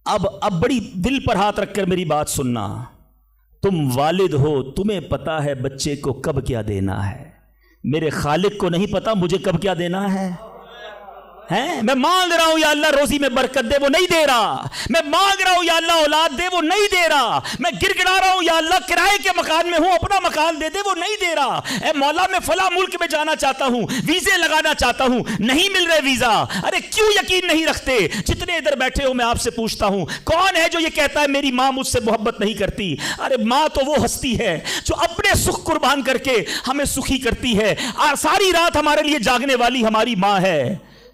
اب بڑی دل پر ہاتھ رکھ کر میری بات سننا. تم والد ہو, تمہیں پتا ہے بچے کو کب کیا دینا ہے. میرے خالق کو نہیں پتا مجھے کب کیا دینا ہے. میں مانگ رہا ہوں یا اللہ روزی میں برکت دے, وہ نہیں دے رہا. میں مانگ رہا ہوں یا اللہ اولاد دے, وہ نہیں دے رہا. میں گر گڑا رہا ہوں یا اللہ کرائے کے مکان میں ہوں, اپنا مکان دے دے, وہ نہیں دے رہا. اے مولا میں فلاں ملک میں جانا چاہتا ہوں, ویزے لگانا چاہتا ہوں, نہیں مل رہے ویزا. ارے کیوں یقین نہیں رکھتے؟ جتنے ادھر بیٹھے ہو میں آپ سے پوچھتا ہوں, کون ہے جو یہ کہتا ہے میری ماں مجھ سے محبت نہیں کرتی؟ ارے ماں تو وہ ہستی ہے جو اپنے سکھ قربان کر کے ہمیں سکھی کرتی ہے. ساری رات ہمارے لیے جاگنے والی ہماری ماں ہے.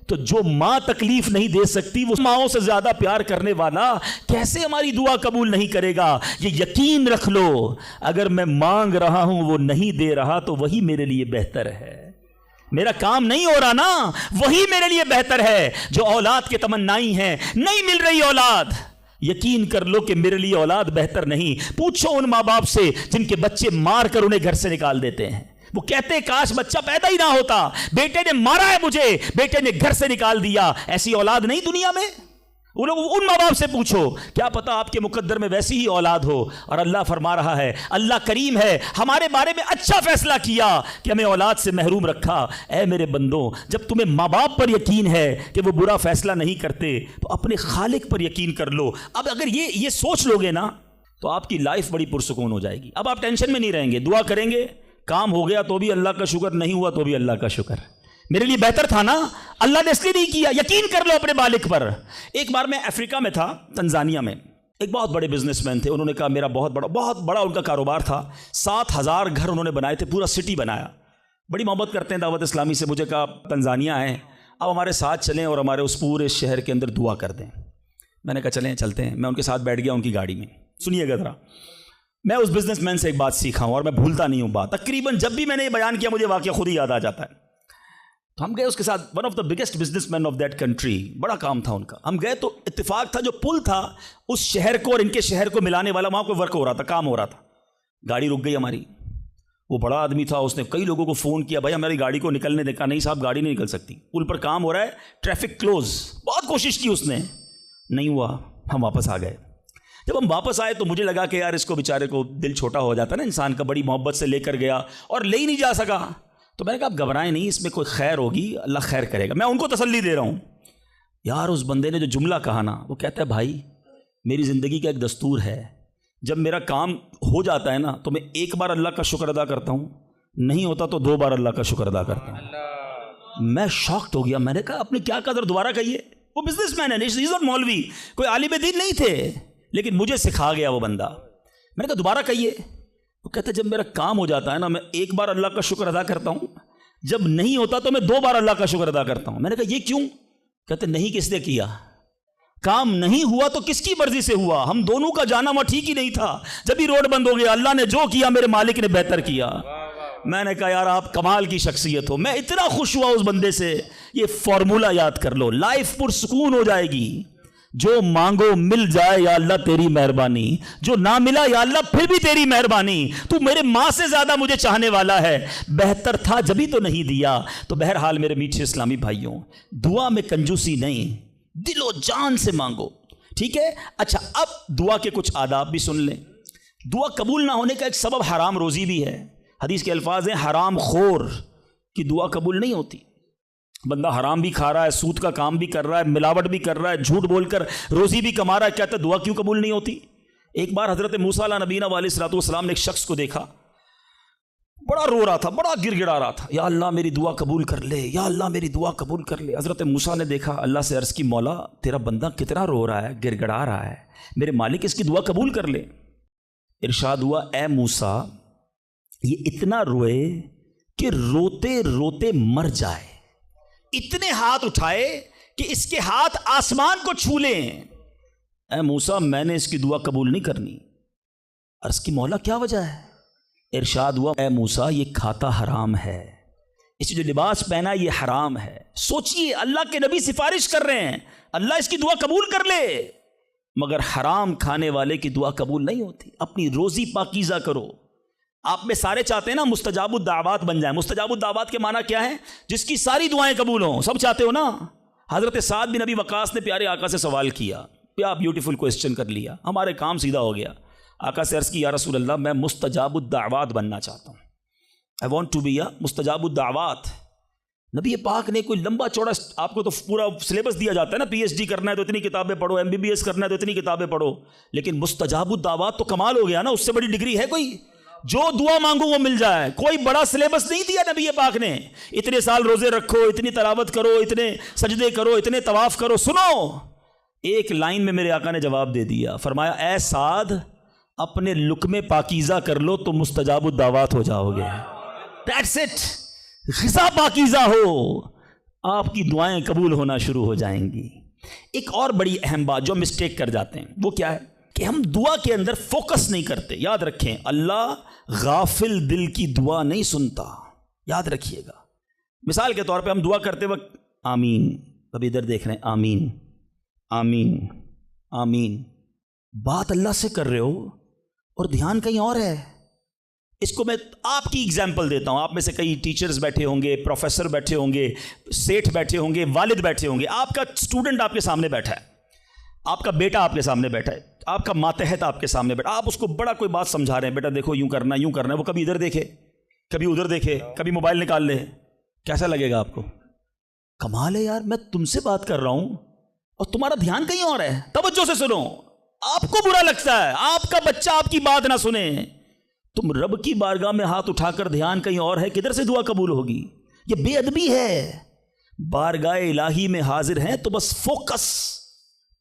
تو جو ماں تکلیف نہیں دے سکتی, وہ ماؤں سے زیادہ پیار کرنے والا کیسے ہماری دعا قبول نہیں کرے گا؟ یہ یقین رکھ لو, اگر میں مانگ رہا ہوں وہ نہیں دے رہا تو وہی میرے لیے بہتر ہے. میرا کام نہیں ہو رہا نا, وہی میرے لیے بہتر ہے. جو اولاد کے تمنائی ہیں, نہیں مل رہی اولاد, یقین کر لو کہ میرے لیے اولاد بہتر نہیں. پوچھو ان ماں باپ سے جن کے بچے مار کر انہیں گھر سے نکال دیتے ہیں. وہ کہتے ہیں کاش بچہ پیدا ہی نہ ہوتا, بیٹے نے مارا ہے مجھے, بیٹے نے گھر سے نکال دیا. ایسی اولاد نہیں دنیا میں. ان ماں باپ سے پوچھو, کیا پتا آپ کے مقدر میں ویسی ہی اولاد ہو. اور اللہ فرما رہا ہے, اللہ کریم ہے, ہمارے بارے میں اچھا فیصلہ کیا کہ ہمیں اولاد سے محروم رکھا. اے میرے بندوں, جب تمہیں ماں باپ پر یقین ہے کہ وہ برا فیصلہ نہیں کرتے, تو اپنے خالق پر یقین کر لو. اب اگر یہ سوچ لو گے نا, تو آپ کی لائف بڑی پرسکون ہو جائے گی. اب آپ ٹینشن میں نہیں رہیں گے, دعا کریں گے, کام ہو گیا تو بھی اللہ کا شکر, نہیں ہوا تو بھی اللہ کا شکر. میرے لیے بہتر تھا نا, اللہ نے اس لیے نہیں کیا. یقین کر لو اپنے مالک پر. ایک بار میں افریقہ میں تھا, تنزانیہ میں. ایک بہت بڑے بزنس مین تھے, انہوں نے کہا میرا بہت بڑا ان کا کاروبار تھا. 7,000 گھر انہوں نے بنائے تھے, پورا سٹی بنایا. بڑی محبت کرتے ہیں دعوت اسلامی سے. مجھے کہا تنزانیہ آئیں, اب ہمارے ساتھ چلیں اور ہمارے اس پورے شہر کے اندر دعا کر دیں. میں نے کہا چلیں, چلتے ہیں. میں ان کے ساتھ بیٹھ گیا ان کی گاڑی میں. سنیے گا ذرا, میں اس بزنس مین سے ایک بات سیکھا ہوں اور میں بھولتا نہیں ہوں بات. تقریباً جب بھی میں نے یہ بیان کیا مجھے واقعہ خود ہی یاد آ جاتا ہے. تو ہم گئے اس کے ساتھ, one of the biggest business man of that country, بڑا کام تھا ان کا. ہم گئے تو اتفاق تھا جو پل تھا اس شہر کو اور ان کے شہر کو ملانے والا, وہاں کوئی ورک ہو رہا تھا, کام ہو رہا تھا. گاڑی رک گئی ہماری. وہ بڑا آدمی تھا, اس نے کئی لوگوں کو فون کیا, بھائی ہماری گاڑی کو نکلنے دے. کہا نہیں صاحب گاڑی نہیں نکل سکتی, پل پر کام ہو رہا ہے, ٹریفک کلوز. بہت کوشش کی اس نے, نہیں ہوا. ہم واپس آ گئے. جب ہم واپس آئے تو مجھے لگا کہ یار اس کو بیچارے کو دل چھوٹا ہو جاتا ہے نا انسان کا, بڑی محبت سے لے کر گیا اور لے ہی نہیں جا سکا. تو میں نے کہا آپ گھبرائیں نہیں, اس میں کوئی خیر ہوگی, اللہ خیر کرے گا. میں ان کو تسلی دے رہا ہوں. یار اس بندے نے جو جملہ کہا نا, وہ کہتا ہے بھائی میری زندگی کا ایک دستور ہے, جب میرا کام ہو جاتا ہے نا تو میں ایک بار اللہ کا شکر ادا کرتا ہوں, نہیں ہوتا تو 2 بار اللہ کا شکر ادا کرتا ہوں. میں شاکڈ ہو گیا. میں نے کہا آپ نے کیا کہا, دوبارہ کہیے. وہ بزنس مین ہے, مولوی, کوئی عالم دین نہیں تھے, لیکن مجھے سکھا گیا وہ بندہ. میں نے کہا دوبارہ کہیے. وہ کہتا ہے جب میرا کام ہو جاتا ہے نا میں ایک بار اللہ کا شکر ادا کرتا ہوں, جب نہیں ہوتا تو میں 2 بار اللہ کا شکر ادا کرتا ہوں. میں نے کہا یہ کیوں؟ کہتے نہیں کس نے کیا, کام نہیں ہوا تو کس کی مرضی سے ہوا, ہم دونوں کا جانا وہاں ٹھیک ہی نہیں تھا. جب ہی روڈ بند ہو گیا, اللہ نے جو کیا میرے مالک نے بہتر کیا. میں نے کہا یار آپ کمال کی شخصیت ہو. میں اتنا خوش ہوا اس بندے سے. یہ فارمولہ یاد کر لو, لائف پرسکون ہو جائے گی. جو مانگو مل جائے یا اللہ تیری مہربانی, جو نہ ملا یا اللہ پھر بھی تیری مہربانی. تو میرے ماں سے زیادہ مجھے چاہنے والا ہے, بہتر تھا جبھی تو نہیں دیا. تو بہرحال میرے میٹھے اسلامی بھائیوں, دعا میں کنجوسی نہیں, دل و جان سے مانگو, ٹھیک ہے. اچھا اب دعا کے کچھ آداب بھی سن لیں. دعا قبول نہ ہونے کا ایک سبب حرام روزی بھی ہے. حدیث کے الفاظ ہیں حرام خور کی دعا قبول نہیں ہوتی. بندہ حرام بھی کھا رہا ہے, سود کا کام بھی کر رہا ہے, ملاوٹ بھی کر رہا ہے, جھوٹ بول کر روزی بھی کما رہا ہے, کہتا ہے دعا کیوں قبول نہیں ہوتی. ایک بار حضرت موسیٰ علیہ نبینا علیہ الصلوۃ والسلام نے ایک شخص کو دیکھا, بڑا رو رہا تھا, بڑا گر گڑا رہا تھا, یا اللہ میری دعا قبول کر لے, یا اللہ میری دعا قبول کر لے. حضرت موسیٰ نے دیکھا, اللہ سے عرض کی مولا تیرا بندہ کتنا رو رہا ہے, گر گڑا رہا ہے, میرے مالک اس کی دعا قبول کر لے. ارشاد ہوا اے موسیٰ یہ اتنا روئے کہ روتے روتے مر جائے, اتنے ہاتھ اٹھائے کہ اس کے ہاتھ آسمان کو چھو لیں. اے موسیٰ میں نے اس کی دعا قبول نہیں کرنی. عرض کی مولا کیا وجہ ہے؟ ارشاد ہوا اے موسیٰ یہ کھاتا حرام ہے, اس جو لباس پہنا یہ حرام ہے. سوچئے اللہ کے نبی سفارش کر رہے ہیں اللہ اس کی دعا قبول کر لے, مگر حرام کھانے والے کی دعا قبول نہیں ہوتی. اپنی روزی پاکیزہ کرو. آپ میں سارے چاہتے ہیں نا مستجاب الدعوات بن جائیں. مستجاب الدعوات کے معنی کیا ہے؟ جس کی ساری دعائیں قبول ہوں, سب چاہتے ہو نا. حضرت سعد بن ابی وقاص نے پیارے آقا سے سوال کیا, کیا بیوٹیفل کویسچن کر لیا، ہمارے کام سیدھا ہو گیا۔ آقا سے عرض کی یا رسول اللہ میں مستجاب الدعوات بننا چاہتا ہوں، آئی وانٹ ٹو بی اے مستجاب الدعوات۔ نبی پاک نے کوئی لمبا چوڑا، آپ کو تو پورا سلیبس دیا جاتا ہے نا، پی ایچ ڈی کرنا ہے تو اتنی کتابیں پڑھو، ایم بی بی ایس کرنا ہے تو اتنی کتابیں پڑھو، لیکن مستجاب الدعوات تو کمال ہو گیا نا، اس سے بڑی ڈگری ہے کوئی؟ جو دعا مانگو وہ مل جائے، کوئی بڑا سلیبس نہیں دیا نبی پاک نے، اتنے سال روزے رکھو، اتنی تلاوت کرو، اتنے سجدے کرو، اتنے طواف کرو۔ سنو، ایک لائن میں میرے آقا نے جواب دے دیا، فرمایا اے سعد اپنے لقمے پاکیزہ کر لو تو مستجاب الدعوات ہو جاؤ گے۔ دیٹس اٹ، غذا پاکیزہ ہو، آپ کی دعائیں قبول ہونا شروع ہو جائیں گی۔ ایک اور بڑی اہم بات جو مسٹیک کر جاتے ہیں وہ کیا ہے کہ ہم دعا کے اندر فوکس نہیں کرتے۔ یاد رکھیں، اللہ غافل دل کی دعا نہیں سنتا، یاد رکھیے گا۔ مثال کے طور پہ ہم دعا کرتے وقت آمین، ابھی ادھر دیکھ رہے ہیں، آمین آمین آمین، بات اللہ سے کر رہے ہو اور دھیان کہیں اور ہے۔ اس کو میں آپ کی اگزامپل دیتا ہوں، آپ میں سے کئی ٹیچرز بیٹھے ہوں گے، پروفیسر بیٹھے ہوں گے، سیٹھ بیٹھے ہوں گے، والد بیٹھے ہوں گے، آپ کا اسٹوڈنٹ آپ کے سامنے بیٹھا ہے، آپ کا بیٹا آپ کے سامنے بیٹھا ہے، آپ کا ماتحت آپ کے سامنے بیٹھا، آپ اس کو بڑا کوئی بات سمجھا رہے ہیں، بیٹا دیکھو یوں کرنا ہے یوں کرنا ہے، وہ کبھی ادھر دیکھے کبھی ادھر دیکھے، کبھی موبائل نکال لے، کیسا لگے گا آپ کو؟ کمال ہے یار، میں تم سے بات کر رہا ہوں اور تمہارا دھیان کہیں اور ہے، توجہ سے سنو۔ آپ کو برا لگتا ہے آپ کا بچہ آپ کی بات نہ سنے، تم رب کی بارگاہ میں ہاتھ اٹھا کر دھیان کہیں اور ہے، کدھر سے دعا قبول ہوگی؟ یہ بے ادبی ہے۔ بارگاہ الہی میں حاضر ہیں تو بس فوکس،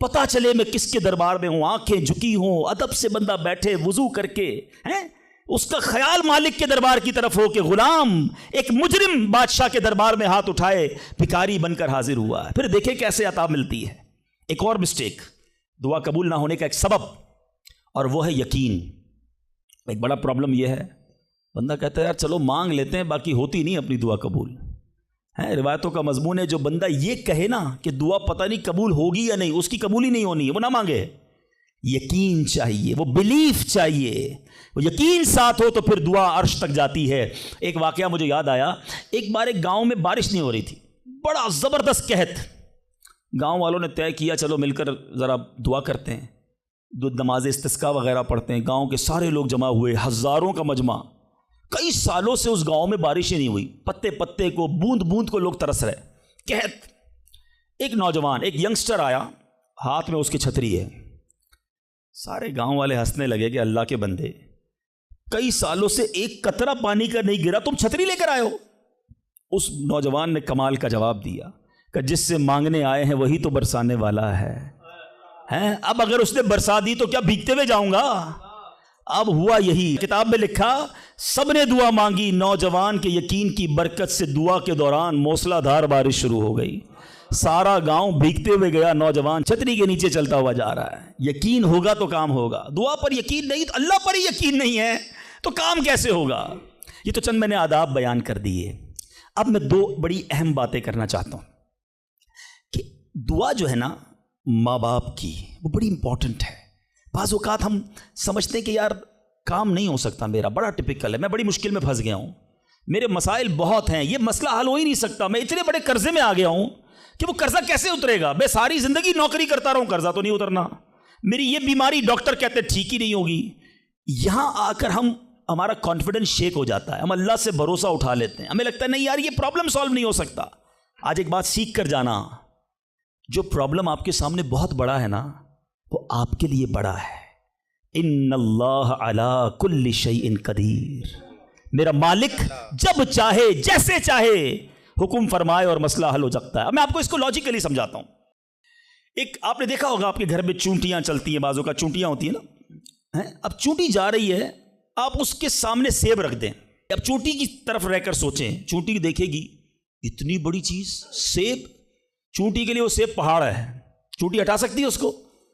پتا چلے میں کس کے دربار میں ہوں، آنکھیں جھکی ہوں، ادب سے بندہ بیٹھے وضو کر کے، ہیں اس کا خیال مالک کے دربار کی طرف ہو کہ غلام ایک مجرم بادشاہ کے دربار میں ہاتھ اٹھائے بھکاری بن کر حاضر ہوا ہے، پھر دیکھیں کیسے عطا ملتی ہے۔ ایک اور مسٹیک دعا قبول نہ ہونے کا ایک سبب، اور وہ ہے یقین۔ ایک بڑا پرابلم یہ ہے، بندہ کہتا ہے یار چلو مانگ لیتے ہیں، باقی ہوتی نہیں اپنی دعا قبول ہے۔ روایتوں کا مضمون ہے جو بندہ یہ کہے نا کہ دعا پتہ نہیں قبول ہوگی یا نہیں، اس کی قبول ہی نہیں ہونی ہے، وہ نہ مانگے۔ یقین چاہیے، وہ بلیف چاہیے، وہ یقین ساتھ ہو تو پھر دعا عرش تک جاتی ہے۔ ایک واقعہ مجھے یاد آیا، ایک بار ایک گاؤں میں بارش نہیں ہو رہی تھی، بڑا زبردست قحط، گاؤں والوں نے طے کیا چلو مل کر ذرا دعا کرتے ہیں، نماز استسقاء وغیرہ پڑھتے ہیں، گاؤں کے سارے لوگ جمع ہوئے، ہزاروں کا مجمع۔ کئی سالوں سے اس گاؤں میں بارشیں نہیں ہوئی، پتے پتے کو، بوند بوند کو لوگ ترس رہے، قحط۔ ایک نوجوان، ایک ینگسٹر آیا، ہاتھ میں اس کی چھتری ہے، سارے گاؤں والے ہنسنے لگے کہ اللہ کے بندے، کئی سالوں سے ایک قطرہ پانی کا نہیں گرا، تم چھتری لے کر آئے ہو۔ اس نوجوان نے کمال کا جواب دیا کہ جس سے مانگنے آئے ہیں وہی تو برسانے والا ہے۔ اب اگر اس نے برسا دی تو کیا بھیگتے ہوئے جاؤں گا؟ اب ہوا یہی، کتاب میں لکھا سب نے دعا مانگی، نوجوان کے یقین کی برکت سے دعا کے دوران موسلا دھار بارش شروع ہو گئی، سارا گاؤں بھیگتے ہوئے گیا، نوجوان چھتری کے نیچے چلتا ہوا جا رہا ہے۔ یقین ہوگا تو کام ہوگا، دعا پر یقین نہیں، اللہ پر ہی یقین نہیں ہے تو کام کیسے ہوگا؟ یہ تو چند میں نے آداب بیان کر دیے۔ اب میں دو بڑی اہم باتیں کرنا چاہتا ہوں کہ دعا جو ہے نا ماں باپ کی، وہ بڑی امپورٹنٹ ہے۔ بعض اوقات ہم سمجھتے ہیں کہ یار کام نہیں ہو سکتا میرا، بڑا ٹپیکل ہے، میں بڑی مشکل میں پھنس گیا ہوں، میرے مسائل بہت ہیں، یہ مسئلہ حل ہو ہی نہیں سکتا، میں اتنے بڑے قرضے میں آ گیا ہوں کہ وہ قرضہ کیسے اترے گا؟ میں ساری زندگی نوکری کرتا رہوں، قرضہ تو نہیں اترنا، میری یہ بیماری ڈاکٹر کہتے ٹھیک ہی نہیں ہوگی۔ یہاں آ کر ہمارا کانفیڈنس شیک ہو جاتا ہے، ہم اللہ سے بھروسہ اٹھا لیتے ہیں، ہمیں لگتا ہے نہیں یار یہ پرابلم سالو نہیں ہو سکتا۔ آج ایک بات سیکھ کر جانا، جو پرابلم آپ کے سامنے بہت بڑا ہے نا، وہ آپ کے لیے بڑا ہے۔ ان اللہ علی کل شیء قدیر، میرا مالک جب چاہے جیسے چاہے حکم فرمائے اور مسئلہ حل ہو سکتا ہے۔ اب میں آپ کو اس کو لاجیکلی سمجھاتا ہوں۔ ایک آپ نے دیکھا ہوگا آپ کے گھر میں چونٹیاں چلتی ہیں، بعضوں کا چونٹیاں ہوتی ہیں نا، اب چونٹی جا رہی ہے، آپ اس کے سامنے سیب رکھ دیں، اب چونٹی کی طرف رہ کر سوچیں، چونٹی دیکھے گی اتنی بڑی چیز سیب، چونٹی کے لیے وہ سیب پہاڑ ہے، چونٹی ہٹا سکتی ہے اس کو؟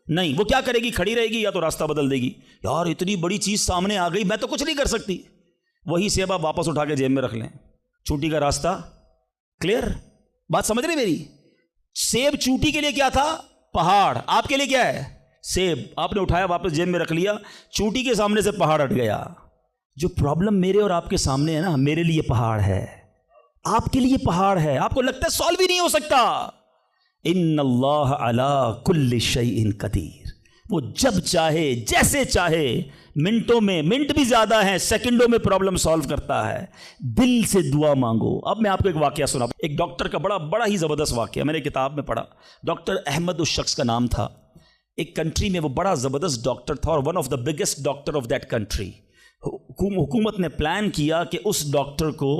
نہیں، وہ کیا کرے گی؟ کھڑی رہے گی یا تو راستہ بدل دے گی، یار اتنی بڑی چیز سامنے آ گئی میں تو کچھ نہیں کر سکتی، وہی سیب آپ واپس اٹھا کے جیب میں رکھ لیں، چونٹی کا راستہ کلیئر؟ بات سمجھ رہے میری؟ سیب چونٹی کے لیے کیا تھا؟ پہاڑ، آپ کے لیے کیا ہے؟ سیب، آپ نے اٹھایا واپس جیب میں رکھ لیا، چونٹی کے سامنے سے پہاڑ ہٹ گیا۔ جو پرابلم میرے اور آپ کے سامنے ہے نا، میرے لیے پہاڑ ہے، آپ کے لیے پہاڑ ہے، آپ کو لگتا ہے سالو ہی نہیں ہو سکتا، ان اللہ علی کل شیء قدیر، وہ جب چاہے جیسے چاہے، منٹوں میں، منٹ بھی زیادہ ہیں، سیکنڈوں میں پرابلم سالو کرتا ہے۔ دل سے دعا مانگو۔ اب میں آپ کو ایک واقعہ سنا، ایک ڈاکٹر کا بڑا ہی زبردست واقعہ، میں نے کتاب میں پڑھا۔ ڈاکٹر احمد اس شخص کا نام تھا، ایک کنٹری میں وہ بڑا زبردست ڈاکٹر تھا، اور one of the biggest doctor of that country. حکومت نے پلان کیا کہ اس ڈاکٹر کو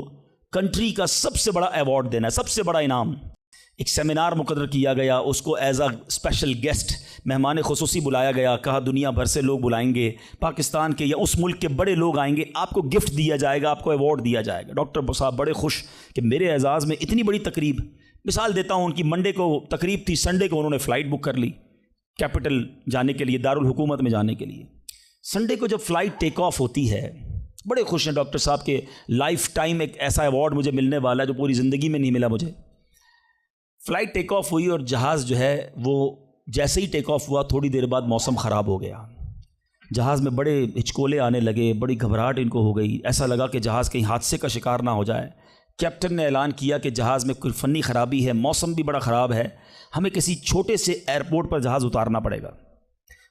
کنٹری کا سب سے بڑا ایوارڈ دینا ہے، سب سے بڑا انعام۔ ایک سیمینار مقرر کیا گیا، اس کو ایز اے اسپیشل گیسٹ، مہمان خصوصی بلایا گیا، کہا دنیا بھر سے لوگ بلائیں گے، پاکستان کے یا اس ملک کے بڑے لوگ آئیں گے، آپ کو گفٹ دیا جائے گا، آپ کو ایوارڈ دیا جائے گا۔ ڈاکٹر صاحب بڑے خوش کہ میرے اعزاز میں اتنی بڑی تقریب۔ مثال دیتا ہوں، ان کی منڈے کو تقریب تھی، سنڈے کو انہوں نے فلائٹ بک کر لی کیپٹل جانے کے لیے، دارالحکومت میں جانے کے لیے۔ سنڈے کو جب فلائٹ ٹیک آف ہوتی ہے، بڑے خوش ہیں ڈاکٹر صاحب کے لائف ٹائم ایک ایسا ایوارڈ مجھے ملنے والا ہے جو پوری زندگی میں نہیں ملا مجھے۔ فلائٹ ٹیک آف ہوئی اور جہاز جو ہے وہ جیسے ہی ٹیک آف ہوا، تھوڑی دیر بعد موسم خراب ہو گیا، جہاز میں بڑے ہچکولے آنے لگے، بڑی گھبراہٹ ان کو ہو گئی، ایسا لگا کہ جہاز کہیں حادثے کا شکار نہ ہو جائے۔ کیپٹن نے اعلان کیا کہ جہاز میں کوئی فنی خرابی ہے، موسم بھی بڑا خراب ہے، ہمیں کسی چھوٹے سے ایئرپورٹ پر جہاز اتارنا پڑے گا۔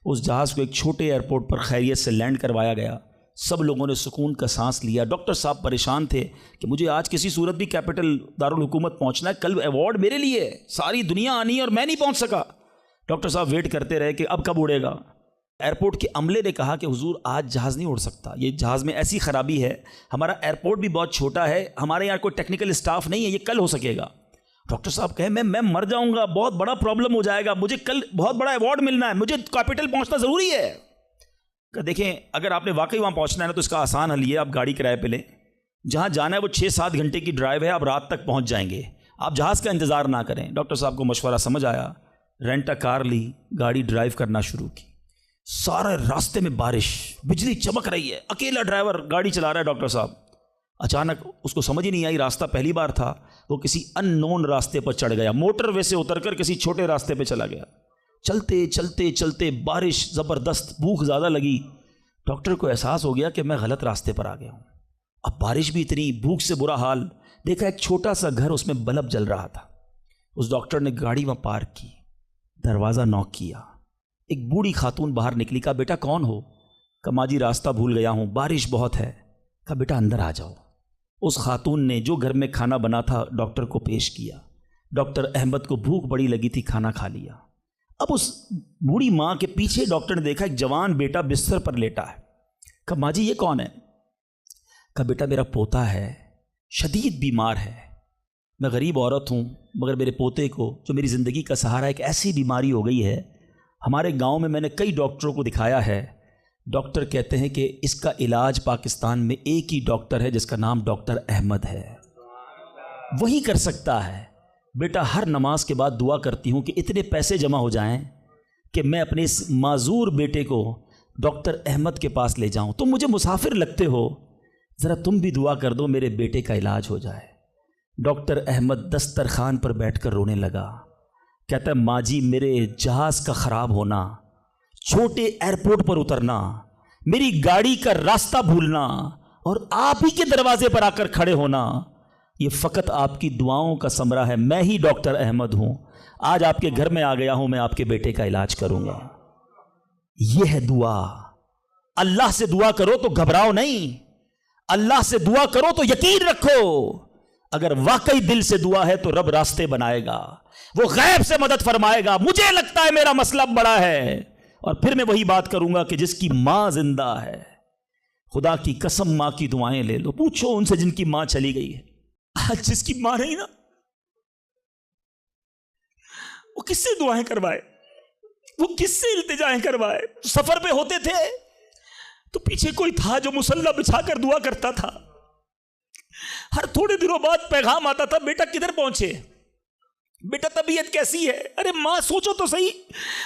اس جہاز کو ایک چھوٹے ایئرپورٹ پر خیریت سے لینڈ کروایا گیا، سب لوگوں نے سکون کا سانس لیا۔ ڈاکٹر صاحب پریشان تھے کہ مجھے آج کسی صورت بھی کیپٹل دارالحکومت پہنچنا ہے، کل ایوارڈ میرے لیے ہے، ساری دنیا آنی ہے اور میں نہیں پہنچ سکا۔ ڈاکٹر صاحب ویٹ کرتے رہے کہ اب کب اڑے گا۔ ایئرپورٹ کے عملے نے کہا کہ حضور آج جہاز نہیں اڑ سکتا، یہ جہاز میں ایسی خرابی ہے، ہمارا ایئرپورٹ بھی بہت چھوٹا ہے، ہمارے یہاں کوئی ٹیکنیکل اسٹاف نہیں ہے، یہ کل ہو سکے گا۔ ڈاکٹر صاحب کہے میں مر جاؤں گا، بہت بڑا پرابلم ہو جائے گا، مجھے کل بہت بڑا ایوارڈ ملنا ہے، مجھے کیپٹل پہنچنا ضروری ہے۔ کہ دیکھیں اگر آپ نے واقعی وہاں پہنچنا ہے نا تو اس کا آسان حل یہ، آپ گاڑی کرائے پہ لیں، جہاں جانا ہے وہ 6-7 گھنٹے کی ڈرائیو ہے، آپ رات تک پہنچ جائیں گے، آپ جہاز کا انتظار نہ کریں۔ ڈاکٹر صاحب کو مشورہ سمجھ آیا، رینٹ کار لی، گاڑی ڈرائیو کرنا شروع کی۔ سارے راستے میں بارش، بجلی چمک رہی ہے، اکیلا ڈرائیور گاڑی چلا رہا ہے ڈاکٹر صاحب۔ اچانک اس کو سمجھ ہی نہیں آئی، راستہ پہلی بار تھا، وہ کسی ان نون راستے پر چڑھ گیا، موٹر وے سے اتر کر کسی چھوٹے راستے پہ چلا گیا۔ چلتے چلتے چلتے بارش زبردست، بھوک زیادہ لگی، ڈاکٹر کو احساس ہو گیا کہ میں غلط راستے پر آ گیا ہوں۔ اب بارش بھی اتنی، بھوک سے برا حال، دیکھا ایک چھوٹا سا گھر، اس میں بلب جل رہا تھا۔ اس ڈاکٹر نے گاڑی وہاں پارک کی، دروازہ نوک کیا، ایک بوڑھی خاتون باہر نکلی، کہا بیٹا کون ہو؟ کہا ماں جی راستہ بھول گیا ہوں، بارش بہت ہے۔ کہا بیٹا اندر آ جاؤ۔ اس خاتون نے جو گھر میں کھانا بنا تھا ڈاکٹر کو پیش کیا۔ ڈاکٹر احمد کو بھوک بڑی لگی تھی، کھانا کھا لیا۔ اب اس بوڑھی ماں کے پیچھے ڈاکٹر نے دیکھا ایک جوان بیٹا بستر پر لیٹا ہے۔ کہا ماں جی یہ کون ہے؟ کہا بیٹا میرا پوتا ہے، شدید بیمار ہے، میں غریب عورت ہوں مگر میرے پوتے کو جو میری زندگی کا سہارا، ایک ایسی بیماری ہو گئی ہے، ہمارے گاؤں میں نے کئی ڈاکٹروں کو دکھایا ہے، ڈاکٹر کہتے ہیں کہ اس کا علاج پاکستان میں ایک ہی ڈاکٹر ہے جس کا نام ڈاکٹر احمد ہے، وہی کر سکتا ہے۔ بیٹا ہر نماز کے بعد دعا کرتی ہوں کہ اتنے پیسے جمع ہو جائیں کہ میں اپنے اس معذور بیٹے کو ڈاکٹر احمد کے پاس لے جاؤں، تم مجھے مسافر لگتے ہو، ذرا تم بھی دعا کر دو میرے بیٹے کا علاج ہو جائے۔ ڈاکٹر احمد دسترخوان پر بیٹھ کر رونے لگا، کہتا ہے ماں جی میرے جہاز کا خراب ہونا، چھوٹے ایئرپورٹ پر اترنا، میری گاڑی کا راستہ بھولنا اور آپ ہی کے دروازے پر آ کر کھڑے ہونا، یہ فقط آپ کی دعاؤں کا ثمرہ ہے، میں ہی ڈاکٹر احمد ہوں، آج آپ کے گھر میں آ گیا ہوں، میں آپ کے بیٹے کا علاج کروں گا۔ یہ ہے دعا۔ اللہ سے دعا کرو تو گھبراؤ نہیں، اللہ سے دعا کرو تو یقین رکھو، اگر واقعی دل سے دعا ہے تو رب راستے بنائے گا، وہ غیب سے مدد فرمائے گا۔ مجھے لگتا ہے میرا مسئلہ بڑا ہے، اور پھر میں وہی بات کروں گا کہ جس کی ماں زندہ ہے، خدا کی قسم ماں کی دعائیں لے لو، پوچھو ان سے جن کی ماں چلی گئی ہے۔ آج جس کی ماں نہیں نا، وہ کس سے دعائیں کروائے، وہ کس سے التجائیں کروائے؟ سفر پہ ہوتے تھے تو پیچھے کوئی تھا جو مصلی بچھا کر دعا کرتا تھا، ہر تھوڑے دنوں بعد پیغام آتا تھا بیٹا کدھر پہنچے، بیٹا طبیعت کیسی ہے؟ ارے ماں سوچو تو صحیح،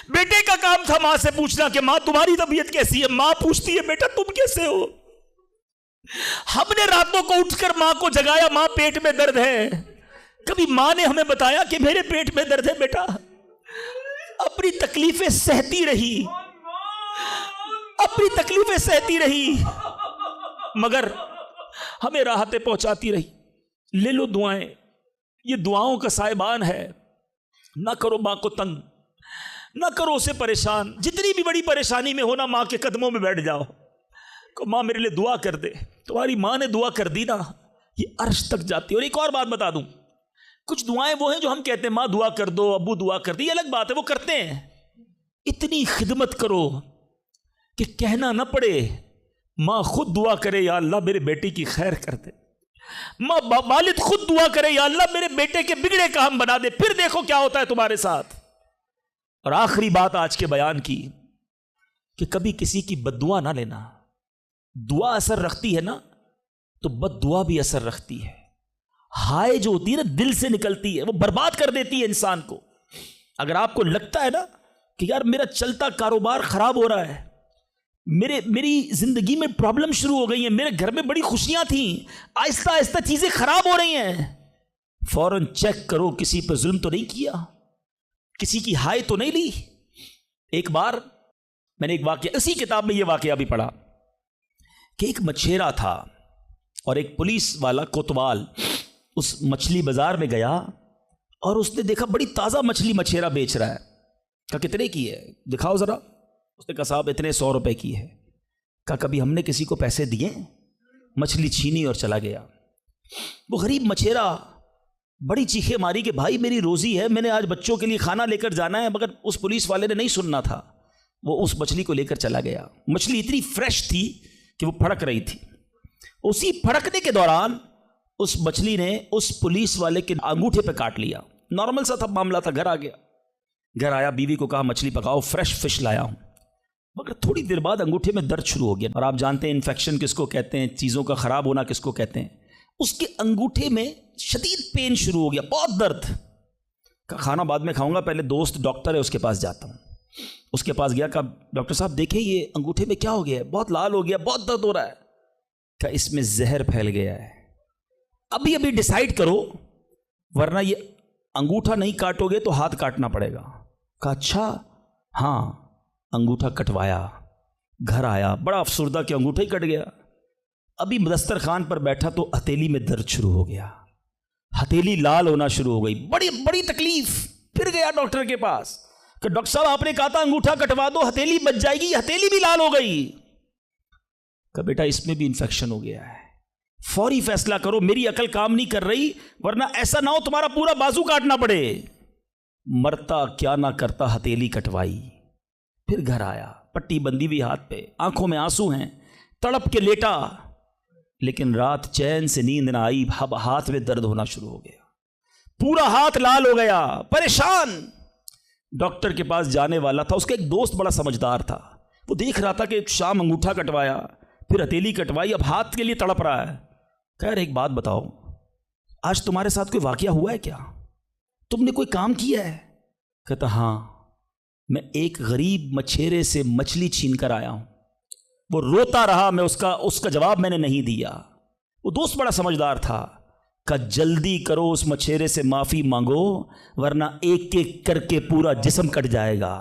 بیٹے کا کام تھا ماں سے پوچھنا کہ ماں تمہاری طبیعت کیسی ہے، ماں پوچھتی ہے بیٹا تم کیسے ہو۔ ہم نے راتوں کو اٹھ کر ماں کو جگایا، ماں پیٹ میں درد ہے، کبھی ماں نے ہمیں بتایا کہ میرے پیٹ میں درد ہے؟ بیٹا اپنی تکلیفیں سہتی رہی، اپنی تکلیفیں سہتی رہی، مگر ہمیں راحتیں پہنچاتی رہی۔ لے لو دعائیں، یہ دعاؤں کا سائبان ہے، نہ کرو ماں کو تنگ، نہ کرو اسے پریشان، جتنی بھی بڑی پریشانی میں ہو نا ماں کے قدموں میں بیٹھ جاؤ کہ ماں میرے لیے دعا کر دے۔ تمہاری ماں نے دعا کر دی نا، یہ عرش تک جاتی ہے۔ اور ایک اور بات بتا دوں، کچھ دعائیں وہ ہیں جو ہم کہتے ہیں ماں دعا کر دو، ابو دعا کر دی، یہ الگ بات ہے، وہ کرتے ہیں۔ اتنی خدمت کرو کہ کہنا نہ پڑے، ماں خود دعا کرے یا اللہ میرے بیٹی کی خیر کر دے، ماں والد خود دعا کرے یا اللہ میرے بیٹے کے بگڑے کام بنا دے، پھر دیکھو کیا ہوتا ہے تمہارے ساتھ۔ اور آخری بات آج کے بیان کی کہ کبھی کسی کی بد دعا نہ لینا۔ دعا اثر رکھتی ہے نا تو بد دعا بھی اثر رکھتی ہے۔ ہائے جو ہوتی ہے نا دل سے نکلتی ہے، وہ برباد کر دیتی ہے انسان کو۔ اگر آپ کو لگتا ہے نا کہ یار میرا چلتا کاروبار خراب ہو رہا ہے، میری زندگی میں پرابلم شروع ہو گئی ہیں، میرے گھر میں بڑی خوشیاں تھیں، آہستہ آہستہ چیزیں خراب ہو رہی ہیں، فوراً چیک کرو کسی پر ظلم تو نہیں کیا، کسی کی ہائے تو نہیں لی۔ ایک بار میں نے ایک واقعہ، اسی کتاب میں یہ واقعہ بھی پڑھا کہ ایک مچھیرا تھا اور ایک پولیس والا کوتوال اس مچھلی بازار میں گیا اور اس نے دیکھا بڑی تازہ مچھلی مچھیرا بیچ رہا ہے۔ کہا کتنے کی ہے دکھاؤ ذرا۔ اس نے کہا صاحب اتنے 100 روپے کی ہے۔ کہا کبھی ہم نے کسی کو پیسے دیے؟ مچھلی چھینی اور چلا گیا۔ وہ غریب مچھیرا بڑی چیخیں ماری کہ بھائی میری روزی ہے، میں نے آج بچوں کے لیے کھانا لے کر جانا ہے، مگر اس پولیس والے نے نہیں سننا تھا، وہ اس مچھلی کو لے کر چلا گیا۔ مچھلی اتنی فریش تھی کہ وہ پھڑک رہی تھی۔ اسی پھڑکنے کے دوران اس مچھلی نے اس پولیس والے کے انگوٹھے پہ کاٹ لیا۔ نارمل سا تھا معاملہ تھا، گھر آ گیا، گھر آیا، بیوی کو کہا مچھلی پکاؤ، فریش فش لایا ہوں، مگر تھوڑی دیر بعد انگوٹھے میں درد شروع ہو گیا۔ اور آپ جانتے ہیں انفیکشن کس کو کہتے ہیں، چیزوں کا خراب ہونا کس کو کہتے ہیں۔ اس کے انگوٹھے میں شدید پین شروع ہو گیا، بہت درد۔ کھانا بعد میں کھاؤں گا، پہلے دوست ڈاکٹر ہے اس کے پاس جاتا ہوں۔ اس کے پاس گیا، کہا ڈاکٹر صاحب دیکھیں یہ انگوٹھے میں کیا ہو گیا ہے، بہت لال ہو گیا، بہت درد ہو رہا ہے۔ کہا اس میں زہر پھیل گیا ہے، ابھی ابھی ڈیسائیڈ کرو ورنہ یہ انگوٹھا نہیں کاٹو گے تو ہاتھ کاٹنا پڑے گا۔ کہا اچھا، ہاں۔ انگوٹھا کٹوایا، گھر آیا، بڑا افسردہ کہ انگوٹھا ہی کٹ گیا۔ ابھی دسترخوان پر بیٹھا تو ہتھیلی میں درد شروع ہو گیا، ہتھیلی لال ہونا شروع ہو گئی، بڑی بڑی تکلیف۔ پھر گیا ڈاکٹر کے پاس کہ ڈاکٹر صاحب آپ نے کہا تھا انگوٹھا کٹوا دو، ہتھیلی بچ جائے گی، ہتھیلی بھی لال ہو گئی۔ کہ بیٹا اس میں بھی انفیکشن ہو گیا ہے، فوری فیصلہ کرو، میری عقل کام نہیں کر رہی، ورنہ ایسا نہ ہو تمہارا پورا بازو کاٹنا پڑے۔ مرتا کیا نہ کرتا، ہتھیلی کٹوائی، پھر گھر آیا، پٹی بندی بھی ہاتھ پہ، آنکھوں میں آنسو ہیں، تڑپ کے لیٹا، لیکن رات چین سے نیند نہ آئی، ہاتھ میں درد ہونا شروع ہو گیا، پورا ہاتھ لال ہو گیا، پریشان۔ ڈاکٹر کے پاس جانے والا تھا، اس کا ایک دوست بڑا سمجھدار تھا، وہ دیکھ رہا تھا کہ شام انگوٹھا کٹوایا، پھر ہتھیلی کٹوائی، اب ہاتھ کے لیے تڑپ رہا ہے۔ کہہ رہے ایک بات بتاؤ، آج تمہارے ساتھ کوئی واقعہ ہوا ہے کیا؟ تم نے کوئی کام کیا ہے؟ کہتا ہاں، میں ایک غریب مچھیرے سے مچھلی چھین کر آیا ہوں، وہ روتا رہا، میں اس کا جواب میں نے نہیں دیا۔ وہ دوست بڑا سمجھدار تھا، کہ جلدی کرو اس مچھیرے سے معافی مانگو ورنہ ایک ایک کر کے پورا جسم کٹ جائے گا۔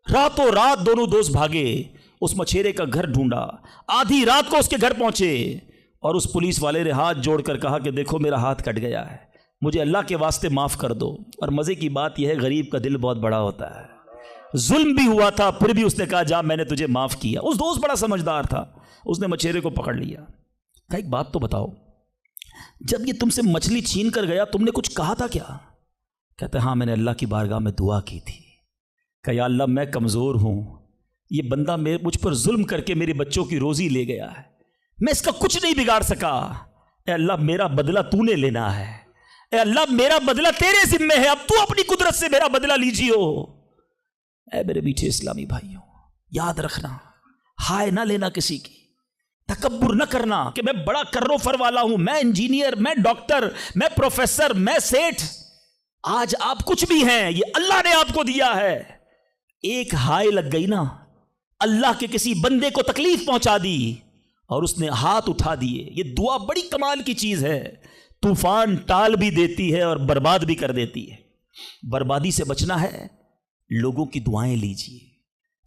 راتوں رات دونوں دوست بھاگے، اس مچھیرے کا گھر ڈھونڈا، آدھی رات کو اس کے گھر پہنچے، اور اس پولیس والے نے ہاتھ جوڑ کر کہا کہ دیکھو میرا ہاتھ کٹ گیا ہے، مجھے اللہ کے واسطے معاف کر دو۔ اور مزے کی بات یہ ہے غریب کا دل بہت بڑا ہوتا ہے، ظلم بھی ہوا تھا پھر بھی اس نے کہا جا میں نے تجھے معاف کیا۔ اس دوست بڑا سمجھدار تھا، اس نے مچھیرے کو پکڑ لیا، کہا ایک بات تو بتاؤ، جب یہ تم سے مچھلی چھین کر گیا تم نے کچھ کہا تھا کیا؟ کہتا ہاں میں نے اللہ کی بارگاہ میں دعا کی تھی، کہ یا اللہ میں کمزور ہوں، یہ بندہ مجھ پر ظلم کر کے میرے بچوں کی روزی لے گیا ہے، میں اس کا کچھ نہیں بگاڑ سکا، اے اللہ میرا بدلہ تو نے لینا ہے، اے اللہ میرا بدلہ تیرے ذمہ ہے، اب تو اپنی قدرت سے میرا بدلہ لیجیو۔ اے میرے میٹھے اسلامی بھائیوں، یاد رکھنا، ہائے نہ لینا کسی کی، تکبر نہ کرنا کہ میں بڑا کرو فر والا ہوں، میں انجینئر، میں ڈاکٹر، میں پروفیسر، میں سیٹھ۔ آج آپ کچھ بھی ہیں، یہ اللہ نے آپ کو دیا ہے۔ ایک ہائے لگ گئی نا، اللہ کے کسی بندے کو تکلیف پہنچا دی اور اس نے ہاتھ اٹھا دیے۔ یہ دعا بڑی کمال کی چیز ہے، طوفان ٹال بھی دیتی ہے اور برباد بھی کر دیتی ہے۔ بربادی سے بچنا ہے، لوگوں کی دعائیں لیجیے،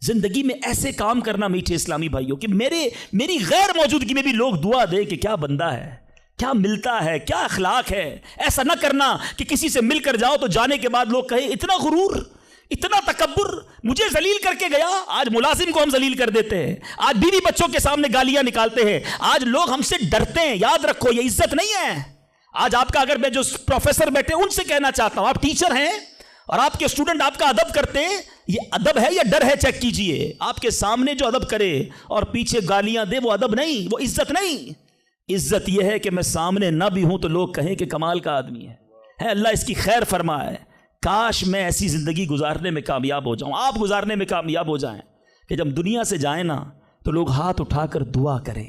زندگی میں ایسے کام کرنا میٹھے اسلامی بھائیوں کہ میری غیر موجودگی میں بھی لوگ دعا دیں کہ کیا بندہ ہے، کیا ملتا ہے، کیا اخلاق ہے. ایسا نہ کرنا کہ کسی سے مل کر جاؤ تو جانے کے بعد لوگ کہیں اتنا غرور، اتنا تکبر، مجھے ذلیل کر کے گیا. آج ملازم کو ہم ذلیل کر دیتے ہیں، آج بیوی بچوں کے سامنے گالیاں نکالتے ہیں، آج لوگ ہم سے ڈرتے ہیں. یاد رکھو یہ عزت نہیں ہے. آج آپ کا، اگر میں جو پروفیسر بیٹھے ان سے کہنا چاہتا ہوں، آپ ٹیچر ہیں اور آپ کے اسٹوڈنٹ آپ کا ادب کرتے ہیں، یہ ادب ہے یا ڈر ہے؟ چیک کیجئے. آپ کے سامنے جو ادب کرے اور پیچھے گالیاں دے، وہ ادب نہیں، وہ عزت نہیں. عزت یہ ہے کہ میں سامنے نہ بھی ہوں تو لوگ کہیں کہ کمال کا آدمی ہے. اللہ اس کی خیر فرمائے. کاش میں ایسی زندگی گزارنے میں کامیاب ہو جاؤں، آپ گزارنے میں کامیاب ہو جائیں کہ جب دنیا سے جائیں نا تو لوگ ہاتھ اٹھا کر دعا کریں،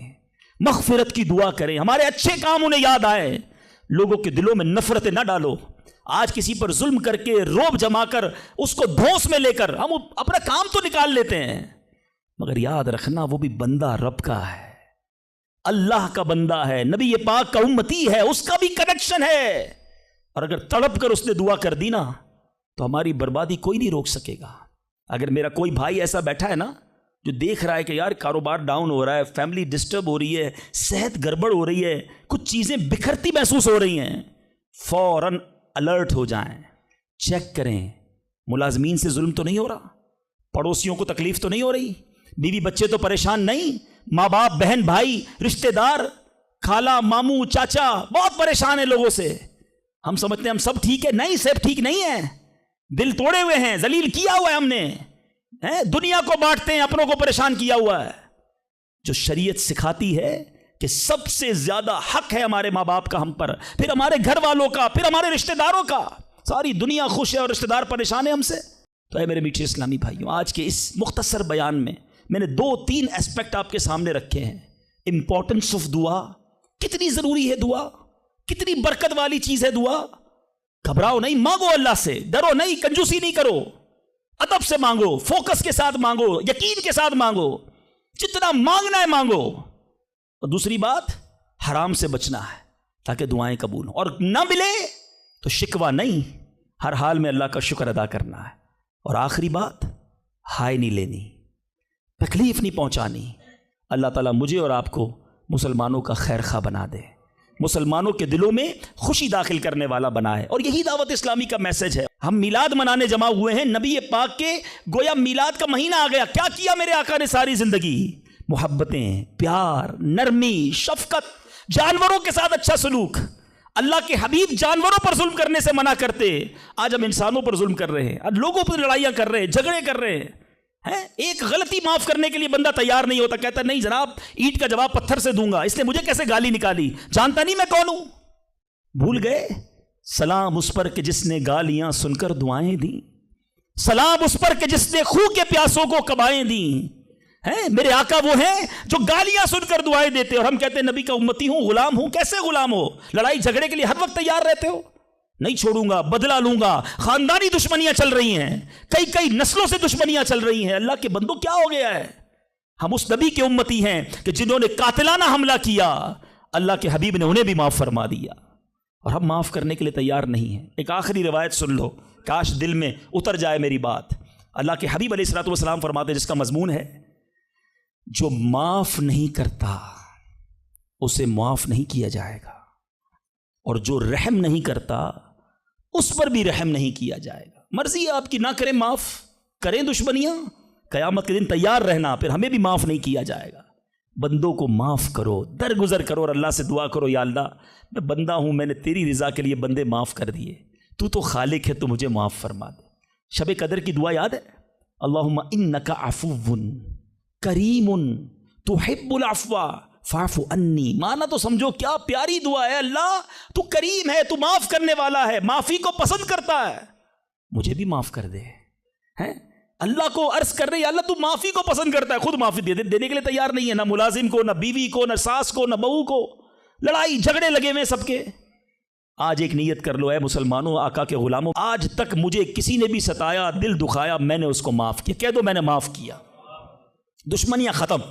مغفرت کی دعا کریں، ہمارے اچھے کام انہیں یاد آئے. لوگوں کے دلوں میں نفرتیں نہ ڈالو. آج کسی پر ظلم کر کے، روب جما کر، اس کو دھوس میں لے کر ہم اپنا کام تو نکال لیتے ہیں، مگر یاد رکھنا وہ بھی بندہ رب کا ہے، اللہ کا بندہ ہے، نبی پاک کا امتی ہے، اس کا بھی کنیکشن ہے. اور اگر تڑپ کر اس نے دعا کر دی نا تو ہماری بربادی کوئی نہیں روک سکے گا. اگر میرا کوئی بھائی ایسا بیٹھا ہے نا جو دیکھ رہا ہے کہ یار کاروبار ڈاؤن ہو رہا ہے، فیملی ڈسٹرب ہو رہی ہے، صحت گڑبڑ ہو رہی ہے، کچھ چیزیں بکھرتی محسوس ہو رہی ہیں، فوراً الرٹ ہو جائیں، چیک کریں ملازمین سے ظلم تو نہیں ہو رہا، پڑوسیوں کو تکلیف تو نہیں ہو رہی، بیوی بچے تو پریشان نہیں، ماں باپ بہن بھائی رشتہ دار خالہ ماموں چاچا بہت پریشان ہیں لوگوں سے. ہم سمجھتے ہیں ہم سب ٹھیک ہے، نہیں سب ٹھیک نہیں ہے، دل توڑے ہوئے ہیں، ذلیل کیا ہوا ہے ہم نے، دنیا کو بانٹتے ہیں، اپنوں کو پریشان کیا ہوا ہے. جو شریعت سکھاتی ہے کہ سب سے زیادہ حق ہے ہمارے ماں باپ کا ہم پر، پھر ہمارے گھر والوں کا، پھر ہمارے رشتہ داروں کا. ساری دنیا خوش ہے اور رشتہ دار پریشان ہے ہم سے. تو اے میرے میٹھے اسلامی بھائیوں، آج کے اس مختصر بیان میں نے 2-3 ایسپیکٹ آپ کے سامنے رکھے ہیں. امپورٹنس آف دعا، کتنی ضروری ہے دعا، کتنی برکت والی چیز ہے دعا. گھبراؤ نہیں، مانگو اللہ سے، ڈرو نہیں، کنجوسی نہیں کرو، ادب سے مانگو، فوکس کے ساتھ مانگو، یقین کے ساتھ مانگو، جتنا مانگنا ہے مانگو. اور دوسری بات، حرام سے بچنا ہے تاکہ دعائیں قبول ہوں. اور نہ ملے تو شکوہ نہیں، ہر حال میں اللہ کا شکر ادا کرنا ہے. اور آخری بات، ہائے نہیں لینی، تکلیف نہیں پہنچانی. اللہ تعالیٰ مجھے اور آپ کو مسلمانوں کا خیر خواہ بنا دے، مسلمانوں کے دلوں میں خوشی داخل کرنے والا بنا ہے. اور یہی دعوت اسلامی کا میسج ہے. ہم میلاد منانے جمع ہوئے ہیں، نبی پاک کے گویا میلاد کا مہینہ آ گیا. کیا کیا میرے آقا نے ساری زندگی؟ محبتیں، پیار، نرمی، شفقت، جانوروں کے ساتھ اچھا سلوک. اللہ کے حبیب جانوروں پر ظلم کرنے سے منع کرتے، آج ہم انسانوں پر ظلم کر رہے ہیں، آج لوگوں پر لڑائیاں کر رہے ہیں، جھگڑے کر رہے ہیں. ایک غلطی معاف کرنے کے لیے بندہ تیار نہیں ہوتا، کہتا نہیں جناب اینٹ کا جواب پتھر سے دوں گا، اس نے مجھے کیسے گالی نکالی، جانتا نہیں میں کون ہوں. بھول گئے؟ سلام اس پر کہ جس نے گالیاں سن کر دعائیں دیں، سلام اس پر کہ جس نے خوں کے پیاسوں کو کبائیں دیں. میرے آقا وہ ہیں جو گالیاں سن کر دعائیں دیتے، اور ہم کہتے ہیں نبی کا امتی ہوں، غلام ہوں. کیسے غلام ہو؟ لڑائی جھگڑے کے لیے ہر وقت تیار رہتے ہو. نہیں چھوڑوں گا، بدلہ لوں گا. خاندانی دشمنیاں چل رہی ہیں، کئی نسلوں سے دشمنیاں چل رہی ہیں. اللہ کے بندوں کیا ہو گیا ہے؟ ہم اس نبی کے امتی ہیں کہ جنہوں نے قاتلانہ حملہ کیا، اللہ کے حبیب نے انہیں بھی معاف فرما دیا، اور ہم معاف کرنے کے لیے تیار نہیں ہیں. ایک آخری روایت سن لو، کاش دل میں اتر جائے میری بات. اللہ کے حبیب علیہ الصلوۃ والسلام فرماتے ہیں، جس کا مضمون ہے جو معاف نہیں کرتا اسے معاف نہیں کیا جائے گا، اور جو رحم نہیں کرتا اس پر بھی رحم نہیں کیا جائے گا. مرضی ہے آپ کی، نہ کریں معاف، کریں دشمنیاں، قیامت کے دن تیار رہنا، پھر ہمیں بھی معاف نہیں کیا جائے گا. بندوں کو معاف کرو، درگزر کرو، اور اللہ سے دعا کرو، یا اللہ میں بندہ ہوں، میں نے تیری رضا کے لیے بندے معاف کر دیے، تو خالق ہے، تو مجھے معاف فرما دے. شب قدر کی دعا یاد ہے؟ اللہم انک عفو کریم تحب العفو فاعف عنی. مانا تو سمجھو کیا پیاری دعا ہے، اللہ تو کریم ہے، تو معاف کرنے والا ہے، معافی کو پسند کرتا ہے، مجھے بھی معاف کر دے. اللہ کو عرض کر رہے ہیں، اللہ تو معافی کو پسند کرتا ہے، خود معافی دینے کے لیے تیار نہیں ہے، نہ ملازم کو، نہ بیوی کو، نہ ساس کو، نہ بہو کو. لڑائی جھگڑے لگے ہوئے سب کے. آج ایک نیت کر لو، اے مسلمانوں، آقا کے غلاموں، آج تک مجھے کسی نے بھی ستایا، دل دکھایا، میں نے اس کو معاف کیا. کہہ دو میں نے معاف کیا، دشمنیاں ختم.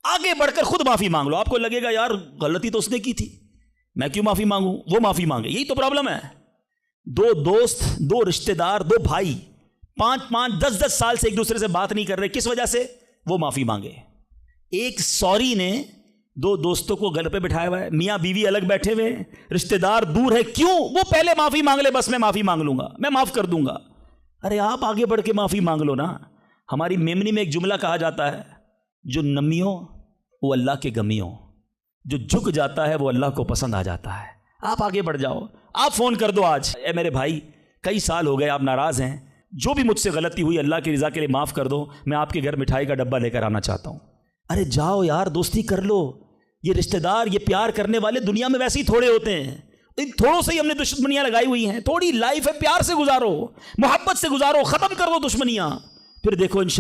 آگے بڑھ کر خود معافی مانگ لو. آپ کو لگے گا یار غلطی تو اس نے کی تھی، میں کیوں معافی مانگوں؟ وہ معافی مانگے. یہی تو پرابلم ہے. 2 دوست، 2 رشتہ دار، 2 بھائی 5-5 10-10 سال سے ایک دوسرے سے بات نہیں کر رہے، کس وجہ سے؟ وہ معافی مانگے. ایک سوری نے دو دوستوں کو گھر پہ بٹھایا ہوا ہے, میاں بیوی الگ بیٹھے ہوئے ہیں, رشتہ دار دور ہے, کیوں؟ وہ پہلے معافی مانگ لے, بس میں معافی مانگ لوں گا, میں معاف کر دوں گا. ارے آپ آگے بڑھ کے معافی مانگ لو نا. ہماری میمنی میں ایک جملہ کہا جاتا ہے, جو نمی ہو وہ اللہ کے غمی ہو, جو جھک جاتا ہے وہ اللہ کو پسند آ جاتا ہے. آپ آگے بڑھ جاؤ, آپ فون کر دو آج, اے میرے بھائی کئی سال ہو گئے آپ ناراض ہیں, جو بھی مجھ سے غلطی ہوئی اللہ کی رضا کے لیے معاف کر دو, میں آپ کے گھر مٹھائی کا ڈبہ لے کر آنا چاہتا ہوں. ارے جاؤ یار, دوستی کر لو. یہ رشتہ دار, یہ پیار کرنے والے دنیا میں ویسے ہی تھوڑے ہوتے ہیں, ان تھوڑوں سے ہی ہم نے دشمنیاں لگائی ہوئی ہیں. تھوڑی لائف ہے, پیار سے گزارو, محبت سے گزارو, ختم کر دو دشمنیاں, پھر دیکھو انشاءاللہ